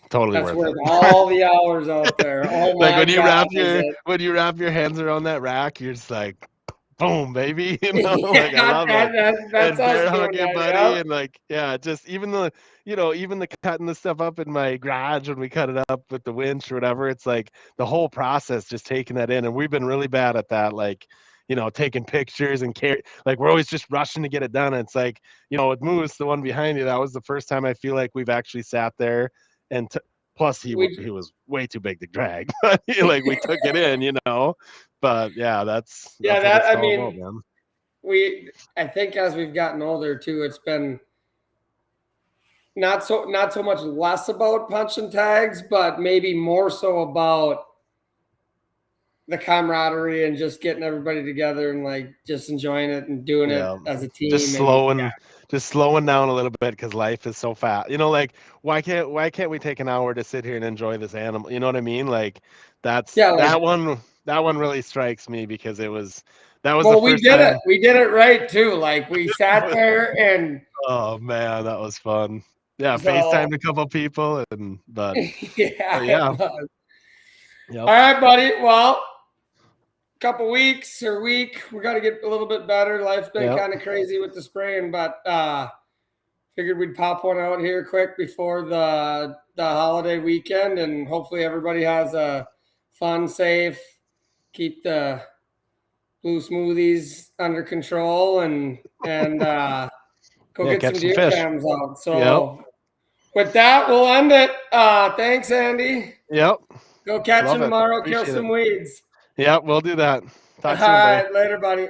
totally That's worth worth it. all the hours out there. Oh Like my God, is it? when you wrap your hands around that rack, you're just like, boom, baby. Like I Yeah, love it. that's And us bear hug doing your that. buddy, Yeah. and like, yeah, just even the cutting the stuff up in my garage when we cut it up with the winch or whatever. It's like the whole process, just taking that in, and we've been really bad at that. Like, taking pictures and like we're always just rushing to get it done. And it's like, with Moose, the one behind you, that was the first time I feel like we've actually sat there and. Plus, he We was way too big to drag, but like we took it in. But yeah, that's yeah, what that it's I all about, mean, man. I think as we've gotten older too, it's been not so much less about punching tags, but maybe more so about the camaraderie and just getting everybody together and like just enjoying it and doing it Yeah, as a just team. And slowing, just slowing down a little bit because life is so fast. Like why can't we take an hour to sit here and enjoy this animal? You know what I mean? Like that's yeah, like that one really strikes me because that was the well, we first did it. time. We did it right too. Like we sat there and Oh man, that was fun. Yeah, so FaceTimed a couple people, but yeah, yeah, it was. yep, All right, buddy. Well, couple weeks or week, we got to get a little bit better. Life's been yep. kind of crazy with the spraying, but figured we'd pop one out here quick before the holiday weekend, and hopefully everybody has a fun, safe, keep the blue smoothies under control, and go Yeah, get catch some some deer fish. cams out. Yep, So with that, we'll end it. Thanks, Andy. yep. Go catch Love them it. tomorrow. Kill Appreciate it. some weeds. Yep, we'll do that. All Talk soon, buddy. right, later, buddy.